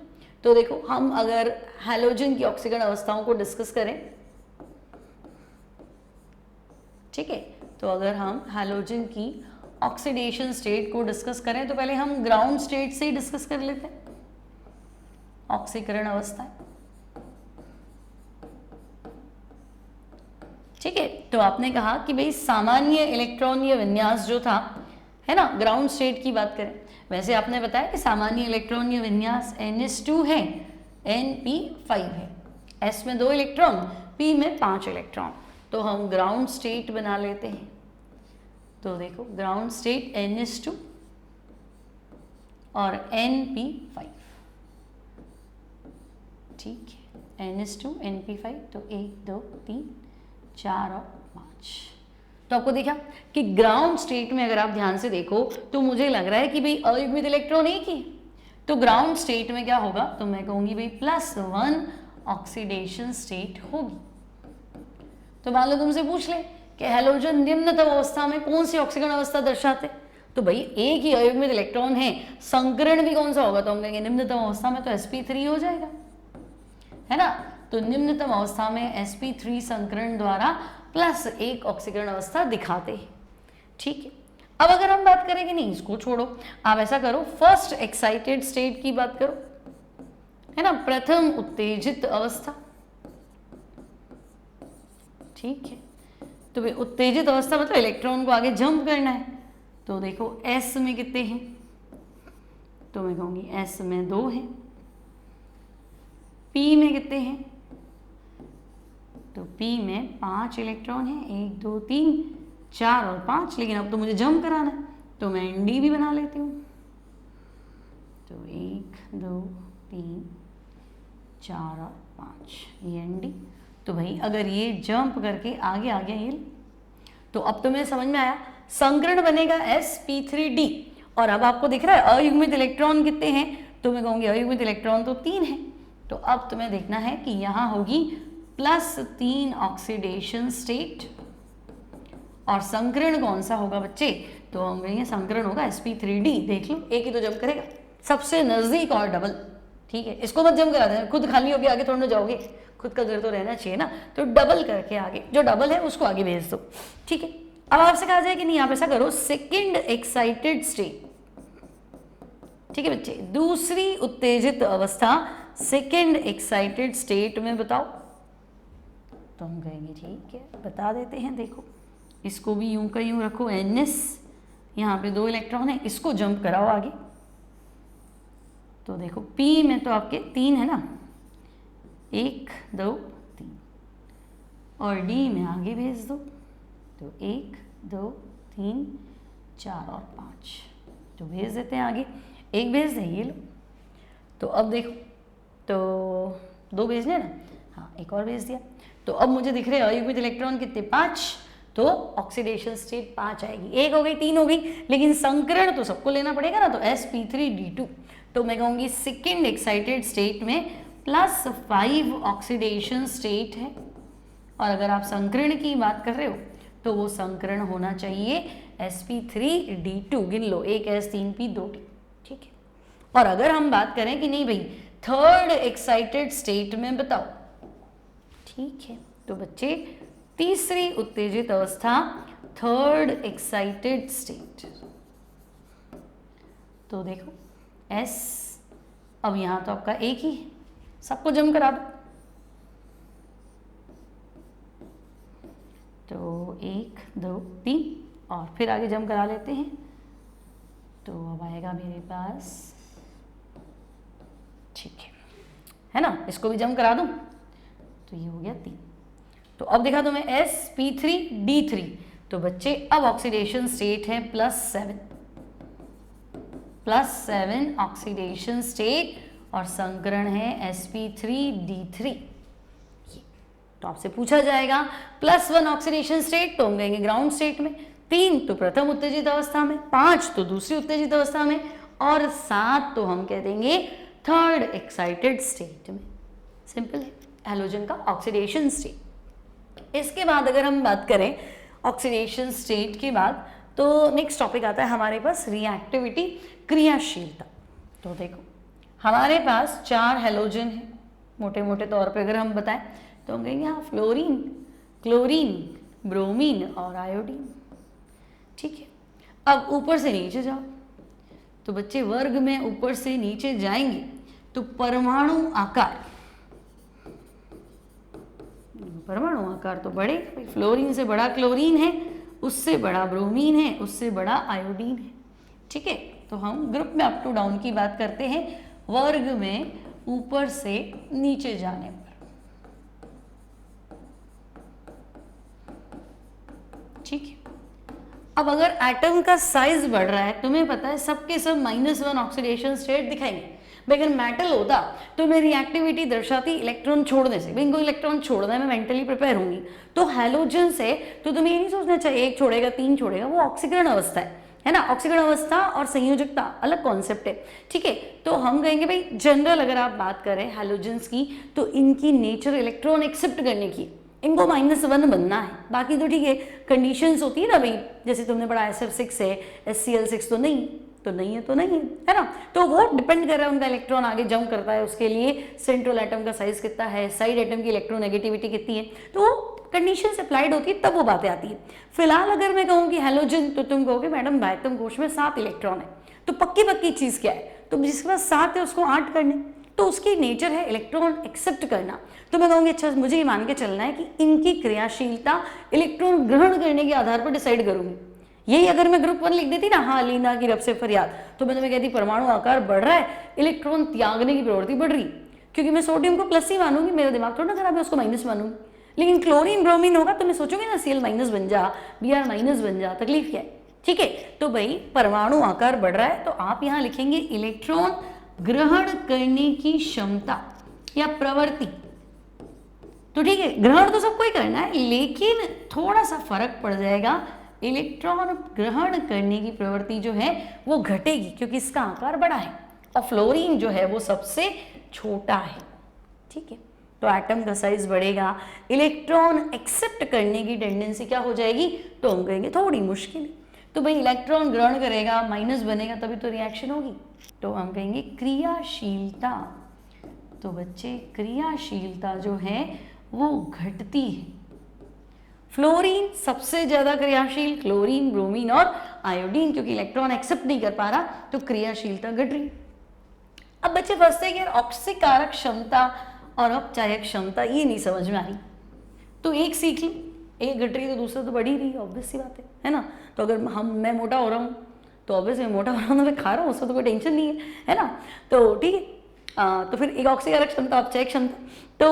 तो देखो हम अगर हैलोजन की ऑक्सीकरण अवस्थाओं को डिस्कस करें, ठीक है, तो अगर हम हैलोजन की ऑक्सीडेशन स्टेट को डिस्कस करें तो पहले हम ग्राउंड स्टेट से ही डिस्कस कर लेते हैं ऑक्सीकरण अवस्थाएं। ठीक है, तो आपने कहा कि भाई सामान्य इलेक्ट्रॉनीय विन्यास जो था, है ना, ग्राउंड स्टेट की बात करें, वैसे आपने बताया कि सामान्य इलेक्ट्रॉनीय विन्यास NS2 है, Np5 है, S में 2 इलेक्ट्रॉन, P में 5 इलेक्ट्रॉन, तो हम ग्राउंड स्टेट बना लेते हैं। तो देखो ग्राउंड स्टेट NS2 और Np5, ठीक है, NS2 Np5, तो 1 2 3 4 और 5। तो आपको देखा कि ग्राउंड स्टेट में अगर आप ध्यान से देखो तो मुझे लग रहा है कि भाई अयुग्मित इलेक्ट्रॉन एक ही, तो ग्राउंड स्टेट में क्या होगा, तो मैं कहूंगी भाई +1 ऑक्सीडेशन स्टेट होगी। तो मान लो तुमसे पूछ ले कि हैलोजन निम्नतम अवस्था में कौन सी ऑक्सीकरण अवस्था दर्शाते, तो भाई एक ही अयुग्मित इलेक्ट्रॉन है, संकरण भी कौन सा होगा, तो हम कहेंगे निम्नतम अवस्था में तो sp3 हो जाएगा, है ना, तो निम्नतम अवस्था में sp3 संकरण द्वारा +1 ऑक्सीकरण अवस्था दिखाते हैं। ठीक है, अब अगर हम बात करें कि नहीं इसको छोड़ो, आप ऐसा करो फर्स्ट एक्साइटेड स्टेट की बात करो, है ना, प्रथम उत्तेजित अवस्था। ठीक है, तो भाई उत्तेजित अवस्था मतलब इलेक्ट्रॉन को आगे जंप करना है, तो देखो S में कितने हैं, तो मैं कहूंगी S में 2 हैं, P में कितने हैं, तो P में 5 इलेक्ट्रॉन है, 1 2 3 4 और 5, लेकिन अब तो मुझे जंप कराना है तो मैं ND भी बना लेती हूँ, तो 1 2 3 4 और 5 ये ND। तो भाई अगर ये जंप करके आगे आ गया ये, तो अब तो मुझे समझ में आया संकरण बनेगा sp3d, और अब आपको दिख रहा है अयुग्मित इलेक्ट्रॉन कितने हैं, तो मैं कहूँगी अयुग्मित इलेक्ट्रॉन तो 3 है, तो अब तुम्हें देखना है कि यहाँ होगी +3 ऑक्सीडेशन स्टेट, और संकरण कौन सा होगा बच्चे, तो हम कहेंगे संकरण होगा sp3d। देख लो एक ही तो जंप करेगा, सबसे नजदीक और डबल, ठीक है, इसको मत जम करा देना, खुद खाली होके आगे थोड़ा ना जाओगे, खुद का घर तो रहना चाहिए ना, तो डबल करके आगे, जो डबल है उसको आगे भेज दो। ठीक है, अब आपसे कहा जाए कि नहीं आप ऐसा करो, सेकेंड एक्साइटेड स्टेट। ठीक है बच्चे, दूसरी उत्तेजित अवस्था सेकेंड एक्साइटेड स्टेट में बताओ। तो हम कहेंगे ठीक है, बता देते हैं। देखो इसको भी यूं का यूं रखो, NS, यहाँ पे 2 इलेक्ट्रॉन है, इसको जंप कराओ आगे। तो देखो P में तो आपके 3 है ना, 1 2 3, और D में आगे भेज दो, तो 1 2 3 4 और 5, तो भेज देते हैं आगे। एक भेज दें, ये लो। तो अब देखो, तो 2 भेजने ना, हाँ एक और भेज दिया। तो अब मुझे दिख रहे हैं अयुग्मित इलेक्ट्रॉन कितने, 5, तो ऑक्सीडेशन स्टेट 5 आएगी। 1 हो गई, 3 हो गई, लेकिन संकरण तो सबको लेना पड़ेगा ना, तो sp3d2। तो मैं कहूँगी सेकेंड एक्साइटेड स्टेट में +5 ऑक्सीडेशन स्टेट है, और अगर आप संकरण की बात कर रहे हो तो वो संकरण होना चाहिए sp3d2। गिन लो, 1 S 3 P 2 T। ठीक है, और अगर हम बात करें कि नहीं भाई थर्ड एक्साइटेड स्टेट में बताओ, ठीक है, तो बच्चे तीसरी उत्तेजित अवस्था थर्ड एक्साइटेड स्टेट। तो देखो S, अब यहां तो आपका एक ही है, सबको जम करा दो। तो 1 2 3 और फिर आगे जम करा लेते हैं। तो अब आएगा मेरे पास, ठीक है ना, इसको भी जम करा दूं, तो ये हो गया 3। तो अब देखा तो मैं sp3d3, तो बच्चे अब ऑक्सीडेशन स्टेट है +7 ऑक्सीडेशन स्टेट, और संकरण है sp3d3। तो आपसे पूछा जाएगा +1 ऑक्सीडेशन स्टेट, तो हम कहेंगे ग्राउंड स्टेट में, 3 तो प्रथम उत्तेजित अवस्था में, 5 तो दूसरी उत्तेजित अवस्था में, और 7 तो हम कह देंगे थर्ड एक्साइटेड स्टेट में। सिंपल है हैलोजन का ऑक्सीडेशन स्टेट। इसके बाद अगर हम बात करें ऑक्सीडेशन स्टेट के बाद, तो नेक्स्ट टॉपिक आता है हमारे पास रिएक्टिविटी, क्रियाशीलता। तो देखो हमारे पास 4 हैलोजन है, मोटे मोटे तौर पे अगर हम बताएं तो हम कहेंगे हाँ फ्लोरीन, क्लोरीन, ब्रोमीन और आयोडीन। ठीक है, अब ऊपर से नीचे जाओ, तो बच्चे वर्ग में ऊपर से नीचे जाएंगे तो परमाणु आकार तो बड़े, फ्लोरीन से बड़ा क्लोरीन है, उससे बड़ा ब्रोमीन है, उससे बड़ा आयोडीन है। ठीक है, तो हम ग्रुप में अप टू डाउन की बात करते हैं, वर्ग में ऊपर से नीचे जाने पर। ठीक है, अब अगर एटम का साइज बढ़ रहा है, तुम्हें पता है सबके सब -1 ऑक्सीडेशन स्टेट दिखाएंगे। भाई अगर मेटल होता तो मेरी एक्टिविटी दर्शाती इलेक्ट्रॉन छोड़ने से, भाई इनको इलेक्ट्रॉन छोड़ना है, मैं मेंटली प्रिपेयर होंगी। तो हैलोजन से तो तुम्हें ये नहीं सोचना चाहिए 1 छोड़ेगा 3 छोड़ेगा, वो ऑक्सीकरण अवस्था है ना। ऑक्सीकरण अवस्था और संयोजकता अलग कॉन्सेप्ट है। ठीक है, तो हम कहेंगे भाई जनरल अगर आप बात करें हैलोजन्स की, तो इनकी नेचर इलेक्ट्रॉन एक्सेप्ट करने की, इनको -1 बनना है। बाकी तो ठीक है, कंडीशंस होती है ना भाई, जैसे तुमने पढ़ा SF6 है, SCl6 तो नहीं है ना। तो वो डिपेंड कर रहा है, उनका इलेक्ट्रॉन आगे जंप करता है, उसके लिए सेंट्रल एटम का साइज कितना है, साइड एटम की इलेक्ट्रोनेगेटिविटी कितनी है, तो कंडीशंस अप्लाइड होती है, तब वो बातें आती है। फिलहाल अगर मैं कहूँ कि हैलोजन, तो तुम कहोगे मैडम बाह्यतम कोश में 7 इलेक्ट्रॉन है, तो पक्की चीज़ क्या है, तो जिसके पास 7 है उसको 8 करने, तो उसकी नेचर है इलेक्ट्रॉन एक्सेप्ट करना। तो मैं कहूँगी अच्छा मुझे ये मान के चलना है कि इनकी क्रियाशीलता इलेक्ट्रॉन ग्रहण करने के आधार पर डिसाइड करूंगी। यही अगर मैं ग्रुप 1 लिख देती ना, हाँ लीना की रब से फरियाद, तो मैं तुम्हें कहती परमाणु आकार बढ़ रहा है, इलेक्ट्रॉन त्यागने की प्रवृत्ति बढ़ रही, क्योंकि मैं सोडियम को प्लस ही मानूंगी, मेरा दिमाग थोड़ा खराब है, उसको माइनस मानूंगी। लेकिन क्लोरीन ब्रोमीन होगा तो मैं सोचूंगी ना Cl- बन जा, Br- बन जा, तकलीफ क्या है। ठीक है, तो भाई परमाणु आकार बढ़ रहा है, तो आप यहाँ लिखेंगे इलेक्ट्रॉन ग्रहण करने की क्षमता या प्रवृत्ति। तो ठीक है, ग्रहण तो सबको ही करना है, लेकिन थोड़ा सा फर्क पड़ जाएगा, इलेक्ट्रॉन ग्रहण करने की प्रवृत्ति जो है वो घटेगी, क्योंकि इसका आकार बड़ा है और फ्लोरीन जो है वो सबसे छोटा है। ठीक है, तो एटम का साइज बढ़ेगा, इलेक्ट्रॉन एक्सेप्ट करने की टेंडेंसी क्या हो जाएगी, तो हम कहेंगे थोड़ी मुश्किल। तो भाई इलेक्ट्रॉन ग्रहण करेगा, माइनस बनेगा, तभी तो रिएक्शन होगी, तो हम कहेंगे क्रियाशीलता तो बच्चे क्रियाशीलता जो है वो घटती है। फ्लोरीन सबसे ज्यादा क्रियाशील, क्लोरीन, ब्रोमीन और आयोडीन क्योंकि इलेक्ट्रॉन एक्सेप्ट नहीं कर पा रहा तो क्रियाशीलता घट रही। अब बच्चे फंसते हैं कि यार ऑक्सीकारक क्षमता और अपचायक क्षमता ये नहीं समझ में आ रही, तो एक सीख ली, एक घट रही तो दूसरा तो बढ़ ही रही, ऑब्वियस सी बात है ना। तो अगर मैं मोटा हो रहा हूँ तो ऑब्वियस मैं मोटा हो रहा हूँ तो मैं खा रहा हूँ, उसमें तो कोई टेंशन नहीं है ना। तो ठीक है, तो फिर एक ऑक्सीकारक क्षमता, अपचायक क्षमता। तो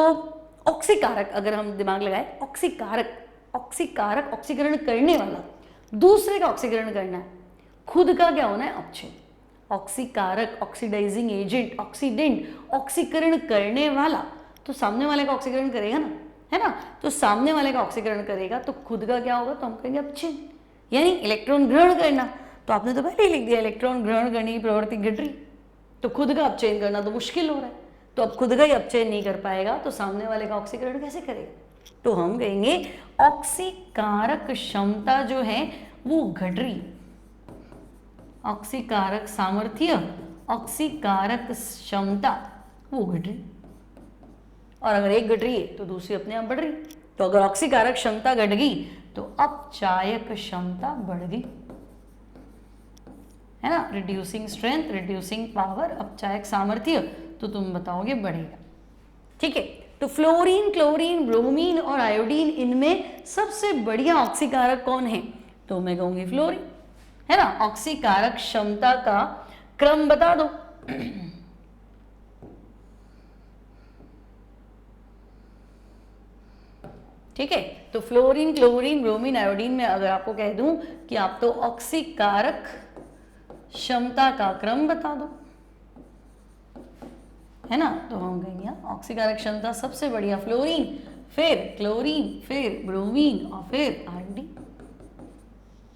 ऑक्सीकारक अगर हम दिमाग लगाए, ऑक्सीकारक ऑक्सीकरण करने वाला, दूसरे का ऑक्सीकरण करना है, खुद का क्या होना है, अपचय। ऑक्सीकारक ऑक्सीडाइजिंग एजेंट, ऑक्सीडेंट ऑक्सीकरण करने वाला, तो सामने वाले का ऑक्सीकरण करेगा ना, है ना। तो सामने वाले का ऑक्सीकरण करेगा तो खुद का क्या होगा, तो हम कहेंगे अपचय, यानी इलेक्ट्रॉन ग्रहण करना। तो आपने तो पहले ही लिख दिया इलेक्ट्रॉन ग्रहण करने की प्रवृत्ति घट रही, तो खुद का अपचयन करना तो मुश्किल हो रहा है। तो अब खुद का ही अपचयन नहीं कर पाएगा तो सामने वाले का ऑक्सीकरण कैसे करेगा। तो हम कहेंगे ऑक्सीकारक क्षमता जो है वो घट रही, ऑक्सीकारक सामर्थ्य, ऑक्सीकारक क्षमता वो घट रही। और अगर एक घट रही है तो दूसरी अपने आप बढ़ रही। तो अगर ऑक्सीकारक क्षमता घट गई तो अपचायक क्षमता बढ़ गई, है ना। रिड्यूसिंग स्ट्रेंथ, रिड्यूसिंग पावर, अपचायक सामर्थ्य, तो तुम बताओगे बढ़ेगा। ठीक है, तो फ्लोरीन, क्लोरीन, ब्रोमीन और आयोडीन, इनमें सबसे बढ़िया ऑक्सीकारक कौन है, तो मैं कहूंगी फ्लोरीन, है ना। ऑक्सीकारक क्षमता का क्रम बता दो। ठीक है, तो फ्लोरीन, क्लोरीन, ब्रोमीन, आयोडीन में अगर आपको कह दूं कि आप तो ऑक्सीकारक क्षमता का क्रम बता दो, है ना, तो हम कहेंगे ऑक्सीकारक क्षमता सबसे बढ़िया फ्लोरीन, फिर क्लोरीन, फिर ब्रोमीन और फिर आयोडीन।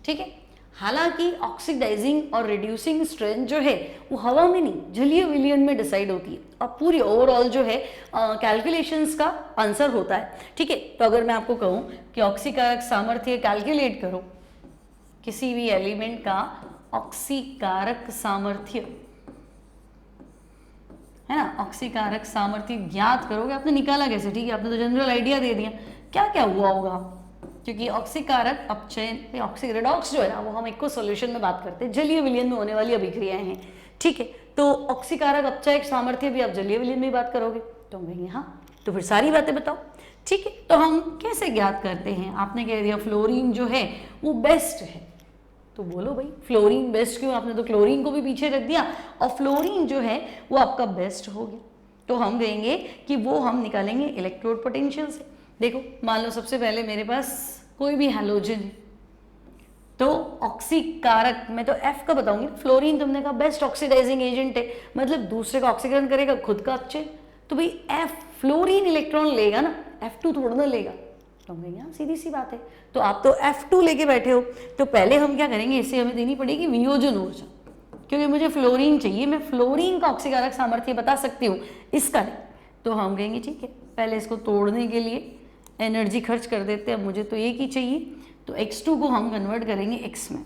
ठीक है, हालांकि ऑक्सीडाइजिंग और रिड्यूसिंग स्ट्रेंथ जो है वो हवा में नहीं, जलीय विलयन में डिसाइड होती है और पूरी ओवरऑल जो है कैलकुलेशंस का आंसर होता है। ठीक है, तो अगर मैं आपको कहूं कि ऑक्सीकारक सामर्थ्य कैलकुलेट करो, किसी भी एलिमेंट का ऑक्सीकारक सामर्थ्य, है ना, ऑक्सीकारक सामर्थ्य ज्ञात करोगे। आपने निकाला कैसे, ठीक है, आपने तो जनरल आइडिया दे दिया क्या क्या हुआ होगा, क्योंकि ऑक्सीकारक अपचयन, ऑक्सी रिडॉक्स जो है ना वो हम इको सॉल्यूशन में बात करते हैं, जलीय विलयन में होने वाली अभिक्रियाएं हैं। ठीक है, तो ऑक्सीकारक अपचयक सामर्थ्य भी आप जलीय विलयन में बात करोगे, तो हम कहेंगे हाँ, तो फिर सारी बातें बताओ। ठीक है, तो हम कैसे ज्ञात करते हैं, आपने कह दिया फ्लोरीन जो है वो बेस्ट है, तो बोलो भाई फ्लोरीन बेस्ट क्यों, आपने तो क्लोरीन को भी पीछे रख दिया और फ्लोरीन जो है वो आपका बेस्ट हो गया। तो हम कहेंगे कि वो हम निकालेंगे इलेक्ट्रोड पोटेंशियल से। देखो मान लो सबसे पहले मेरे पास कोई भी हैलोजन है, तो ऑक्सीकारक मैं तो F का बताऊंगी, फ्लोरीन तुमने कहा बेस्ट ऑक्सीडाइजिंग एजेंट है, मतलब दूसरे का ऑक्सीकरण करेगा, खुद का अपचय, तो भाई F फ्लोरीन इलेक्ट्रॉन लेगा ना, F2 थोड़ा ना लेगा। तो हम कहेंगे सीधी सी बात है, तो आप तो F2 लेके बैठे हो, तो पहले हम क्या करेंगे, इससे हमें देनी पड़ेगी वियोजन ऊर्जा, क्योंकि मुझे फ्लोरीन चाहिए, मैं फ्लोरीन का ऑक्सीकारक सामर्थ्य बता सकती हूँ, इसका नहीं। तो हम कहेंगे ठीक है, पहले इसको तोड़ने के लिए एनर्जी खर्च कर देते हैं, अब मुझे तो एक ही चाहिए, तो x2 को हम कन्वर्ट करेंगे x में,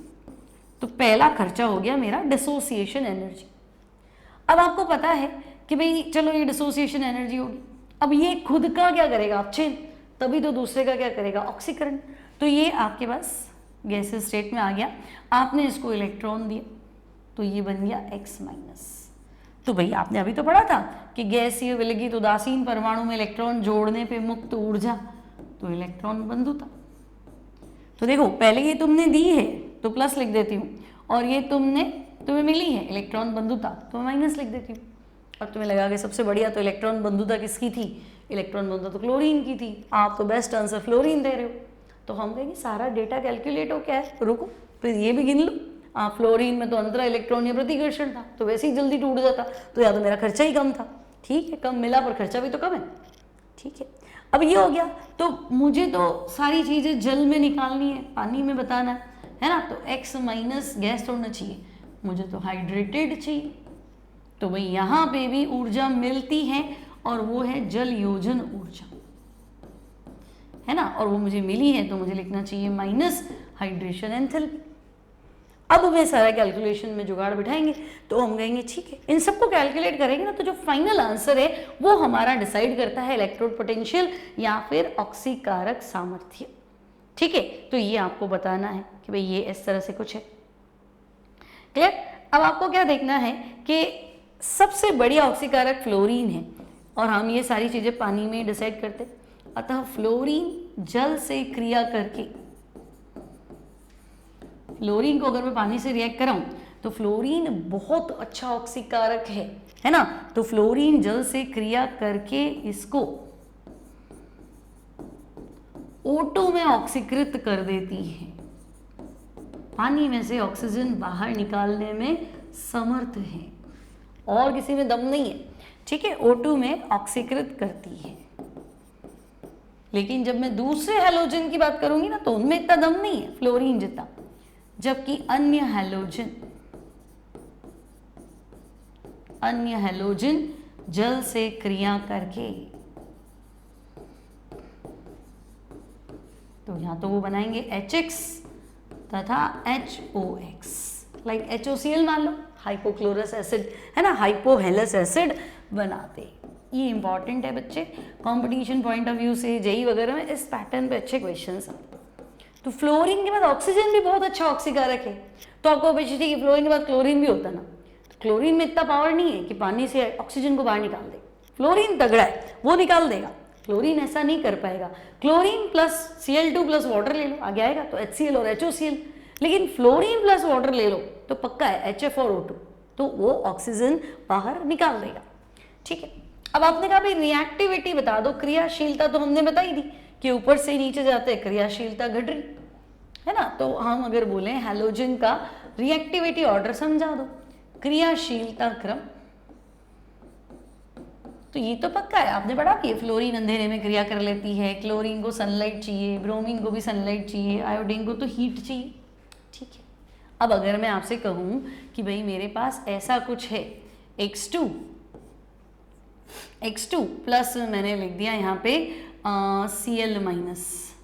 तो पहला खर्चा हो गया मेरा डिसोसिएशन एनर्जी। अब आपको पता है कि भाई चलो ये डिसोसिएशन एनर्जी होगी, अब ये खुद का क्या करेगा, अपचयन, तभी तो दूसरे का क्या करेगा, ऑक्सीकरण। तो ये आपके पास गैसेस स्टेट में आ गया, आपने इसको इलेक्ट्रॉन दिया तो ये बन गया x माइनस। तो भाई आपने अभी तो पढ़ा था कि गैसीय विलगित उदासीन परमाणु में इलेक्ट्रॉन जोड़ने पे मुक्त ऊर्जा तो इलेक्ट्रॉन बंधुता। तो देखो पहले ये तुमने दी है तो प्लस लिख देती हूँ, और ये तुम्हें मिली है इलेक्ट्रॉन बंधुता तो मैं माइनस लिख देती हूँ। और तुम्हें लगा कि सबसे बढ़िया तो इलेक्ट्रॉन बंधुता किसकी थी, इलेक्ट्रॉन बंधुता तो क्लोरीन की थी, आप तो बेस्ट आंसर फ्लोरीन दे रहे हो। तो हम कहेंगे सारा डेटा कैलकुलेट हो क्या है, रुको फिर ये भी गिन लो। फ्लोरीन में तो अंतरा इलेक्ट्रॉन या प्रतिकर्षण था, तो वैसे ही जल्दी टूट जाता, तो या तो मेरा खर्चा ही कम था। ठीक है, कम मिला पर खर्चा भी तो कम है। ठीक है, अब ये हो गया, तो मुझे तो सारी चीज़ें जल में निकालनी है, पानी में बताना है ना, तो x माइनस गैस तोड़ना चाहिए, मुझे तो हाइड्रेटेड चाहिए, तो भाई यहाँ पे भी ऊर्जा मिलती है और वो है जल योजन ऊर्जा, है ना, और वो मुझे मिली है तो मुझे लिखना चाहिए माइनस हाइड्रेशन एंथैल्पी। अब वे सारा कैलकुलेशन में जुगाड़ बिठाएंगे तो हम कहेंगे ठीक है, इन सबको कैलकुलेट करेंगे ना तो जो फाइनल आंसर है वो हमारा डिसाइड करता है इलेक्ट्रोड पोटेंशियल या फिर ऑक्सीकारक सामर्थ्य। ठीक है, तो ये आपको बताना है कि भाई ये इस तरह से कुछ है। क्लियर? अब आपको क्या देखना है कि सबसे बढ़िया ऑक्सीकारक फ्लोरीन है और हम ये सारी चीजें पानी में डिसाइड करते, अतः फ्लोरीन जल से क्रिया करके, फ्लोरीन को अगर मैं पानी से रिएक्ट कराऊं तो फ्लोरीन बहुत अच्छा ऑक्सीकारक है ना, तो फ्लोरीन जल से क्रिया करके इसको O2 में ऑक्सीकृत कर देती है, पानी में से ऑक्सीजन बाहर निकालने में समर्थ है और किसी में दम नहीं है। ठीक है, O2 में ऑक्सीकृत करती है। लेकिन जब मैं दूसरे हैलोजन की बात करूंगी ना तो उनमें इतना दम नहीं है फ्लोरीन जितना, जबकि अन्य हैलोजन जल से क्रिया करके, तो यहां तो वो बनाएंगे HX तथा HOX, लाइक HOCl मान लो, हाइपोक्लोरस एसिड है ना, हाइपोहेलस एसिड बनाते। ये इंपॉर्टेंट है बच्चे, कंपटीशन पॉइंट ऑफ व्यू से जेई वगैरह में इस पैटर्न पे अच्छे क्वेश्चंस आते। तो फ्लोरीन के बाद ऑक्सीजन भी बहुत अच्छा ऑक्सीकारक है, तो आपको पूछे कि फ्लोरीन के बाद क्लोरीन भी होता ना, तो क्लोरीन में इतना पावर नहीं है कि पानी से ऑक्सीजन को बाहर निकाल दे। फ्लोरीन तगड़ा है, वो निकाल देगा, क्लोरीन ऐसा नहीं कर पाएगा। Chlorine plus Cl2 plus water ले लो, आगे आएगा तो HCl और HOCl, लेकिन फ्लोरीन प्लस वाटर ले लो तो पक्का है HF और O2, तो वो ऑक्सीजन बाहर निकाल देगा। ठीक है, अब आपने कहा भाई रिएक्टिविटी बता दो, क्रियाशीलता तो हमने बताई दी कि ऊपर से नीचे जाते क्रियाशीलता घट रही है ना, तो हम अगर बोले हैलोजन का रिएक्टिविटी ऑर्डर समझा दो, क्रियाशीलता क्रम, तो ये तो पक्का है, आपने पढ़ा कि फ्लोरीन अंधेरे में क्रिया कर लेती है, क्लोरीन को सनलाइट चाहिए, ब्रोमीन को भी सनलाइट चाहिए, आयोडीन को तो हीट चाहिए। ठीक है, अब अगर मैं आपसे कहूं कि भाई मेरे पास ऐसा कुछ है X2 प्लस मैंने लिख दिया यहाँ पे Cl माइनस,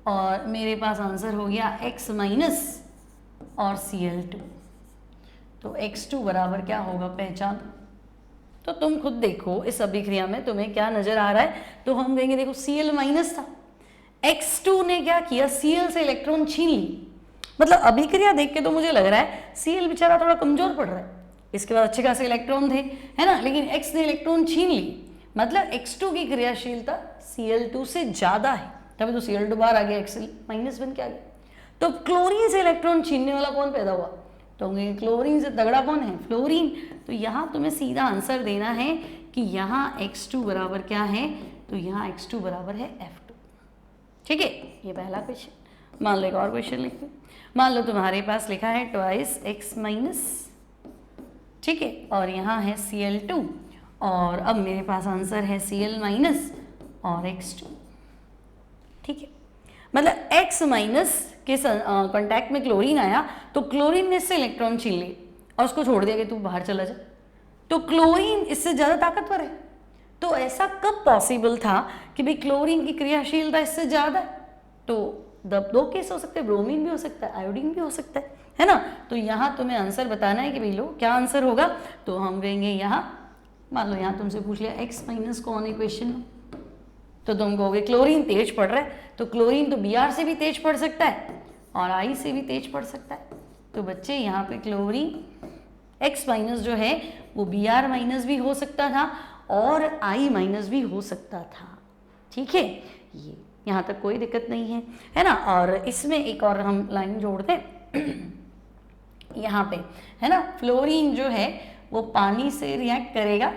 और मेरे पास आंसर हो गया X माइनस और Cl2, तो X2 बराबर क्या होगा पहचान, तो तुम खुद देखो इस अभिक्रिया में तुम्हें क्या नजर आ रहा है। तो हम कहेंगे देखो Cl माइनस था, X2 ने क्या किया, Cl से इलेक्ट्रॉन छीन ली, मतलब अभिक्रिया देख के तो मुझे लग रहा है Cl बेचारा थोड़ा कमजोर पड़ रहा है, इसके बाद अच्छे खासे इलेक्ट्रॉन थे है ना, लेकिन X ने इलेक्ट्रॉन छीन ली, मतलब X2 की क्रियाशीलता Cl2 से ज्यादा है, तभी तो Cl2 बाहर आ गया, X माइनस बन के आ गया। तो क्लोरीन से इलेक्ट्रॉन छीनने वाला कौन पैदा हुआ, तो क्लोरीन से तगड़ा कौन है, फ्लोरीन। तो यहाँ तुम्हें सीधा आंसर देना है कि यहाँ X2 बराबर क्या है, तो यहाँ X2 बराबर है F2। ठीक है, ये पहला क्वेश्चन। मान लो एक और क्वेश्चन लिखते हैं, मान लो तुम्हारे पास लिखा है ट्वाइस X माइनस, ठीक है, और यहाँ है Cl2, और अब मेरे पास आंसर है Cl माइनस और X2। ठीक है, मतलब X माइनस के कांटेक्ट में क्लोरीन आया तो क्लोरीन ने इससे इलेक्ट्रॉन छीन लिए और उसको छोड़ दिया कि तू बाहर चला जा, तो क्लोरीन इससे ज़्यादा ताकतवर है। तो ऐसा कब पॉसिबल था कि भाई क्लोरीन की क्रियाशीलता इससे ज़्यादा है, तो दो केस हो सकते हैं, ब्रोमीन भी हो सकता है, आयोडीन भी हो सकता है ना। तो यहाँ तुम्हें आंसर बताना है कि भाई लो क्या आंसर होगा, तो हम कहेंगे यहाँ, मान लो यहाँ तुमसे पूछ लिया X माइनस कौन है क्वेश्चन में, तो तुम कहोगे क्लोरीन तेज पढ़ रहा है, तो क्लोरीन तो Br से भी तेज पढ़ सकता है और I से भी तेज पढ़ सकता है। तो बच्चे यहाँ पे क्लोरीन X माइनस जो है वो Br माइनस भी हो सकता था और I माइनस भी हो सकता था। ठीक है, ये यहाँ तक कोई दिक्कत नहीं है ना। और इसमें एक और हम लाइन जोड़ दें यहाँ पे, है ना, फ्लोरीन जो है वो पानी से रिएक्ट करेगा,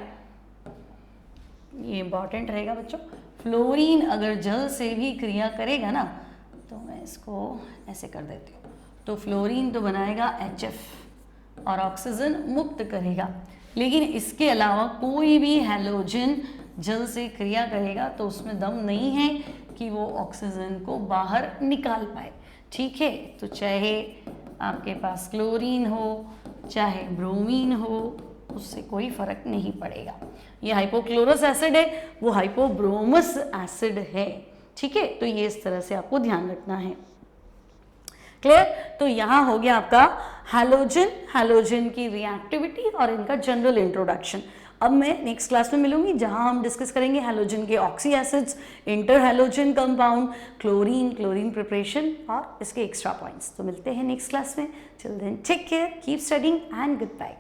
ये इंपॉर्टेंट रहेगा बच्चों। फ्लोरीन अगर जल से भी क्रिया करेगा ना, तो मैं इसको ऐसे कर देती हूँ, तो फ्लोरीन तो बनाएगा HF और ऑक्सीजन मुक्त करेगा, लेकिन इसके अलावा कोई भी हैलोजन जल से क्रिया करेगा तो उसमें दम नहीं है कि वो ऑक्सीजन को बाहर निकाल पाए। ठीक है, तो चाहे आपके पास क्लोरीन हो चाहे ब्रोमीन हो, उससे कोई फर्क नहीं पड़ेगा। ये हाइपोक्लोरस एसिड है, वो हाइपोब्रोमस एसिड है। ठीक है, तो ये इस तरह से आपको ध्यान रखना है। क्लियर? तो यहाँ हो गया आपका हैलोजन की रिएक्टिविटी और इनका जनरल इंट्रोडक्शन। अब मैं नेक्स्ट क्लास में मिलूंगी जहां हम डिस्कस करेंगे हैलोजन के oxy acids, inter halogen compound, chlorine preparation और इसके एक्स्ट्रा पॉइंट्स। तो मिलते हैं नेक्स्ट क्लास में। Till then take care, keep studying and good bye.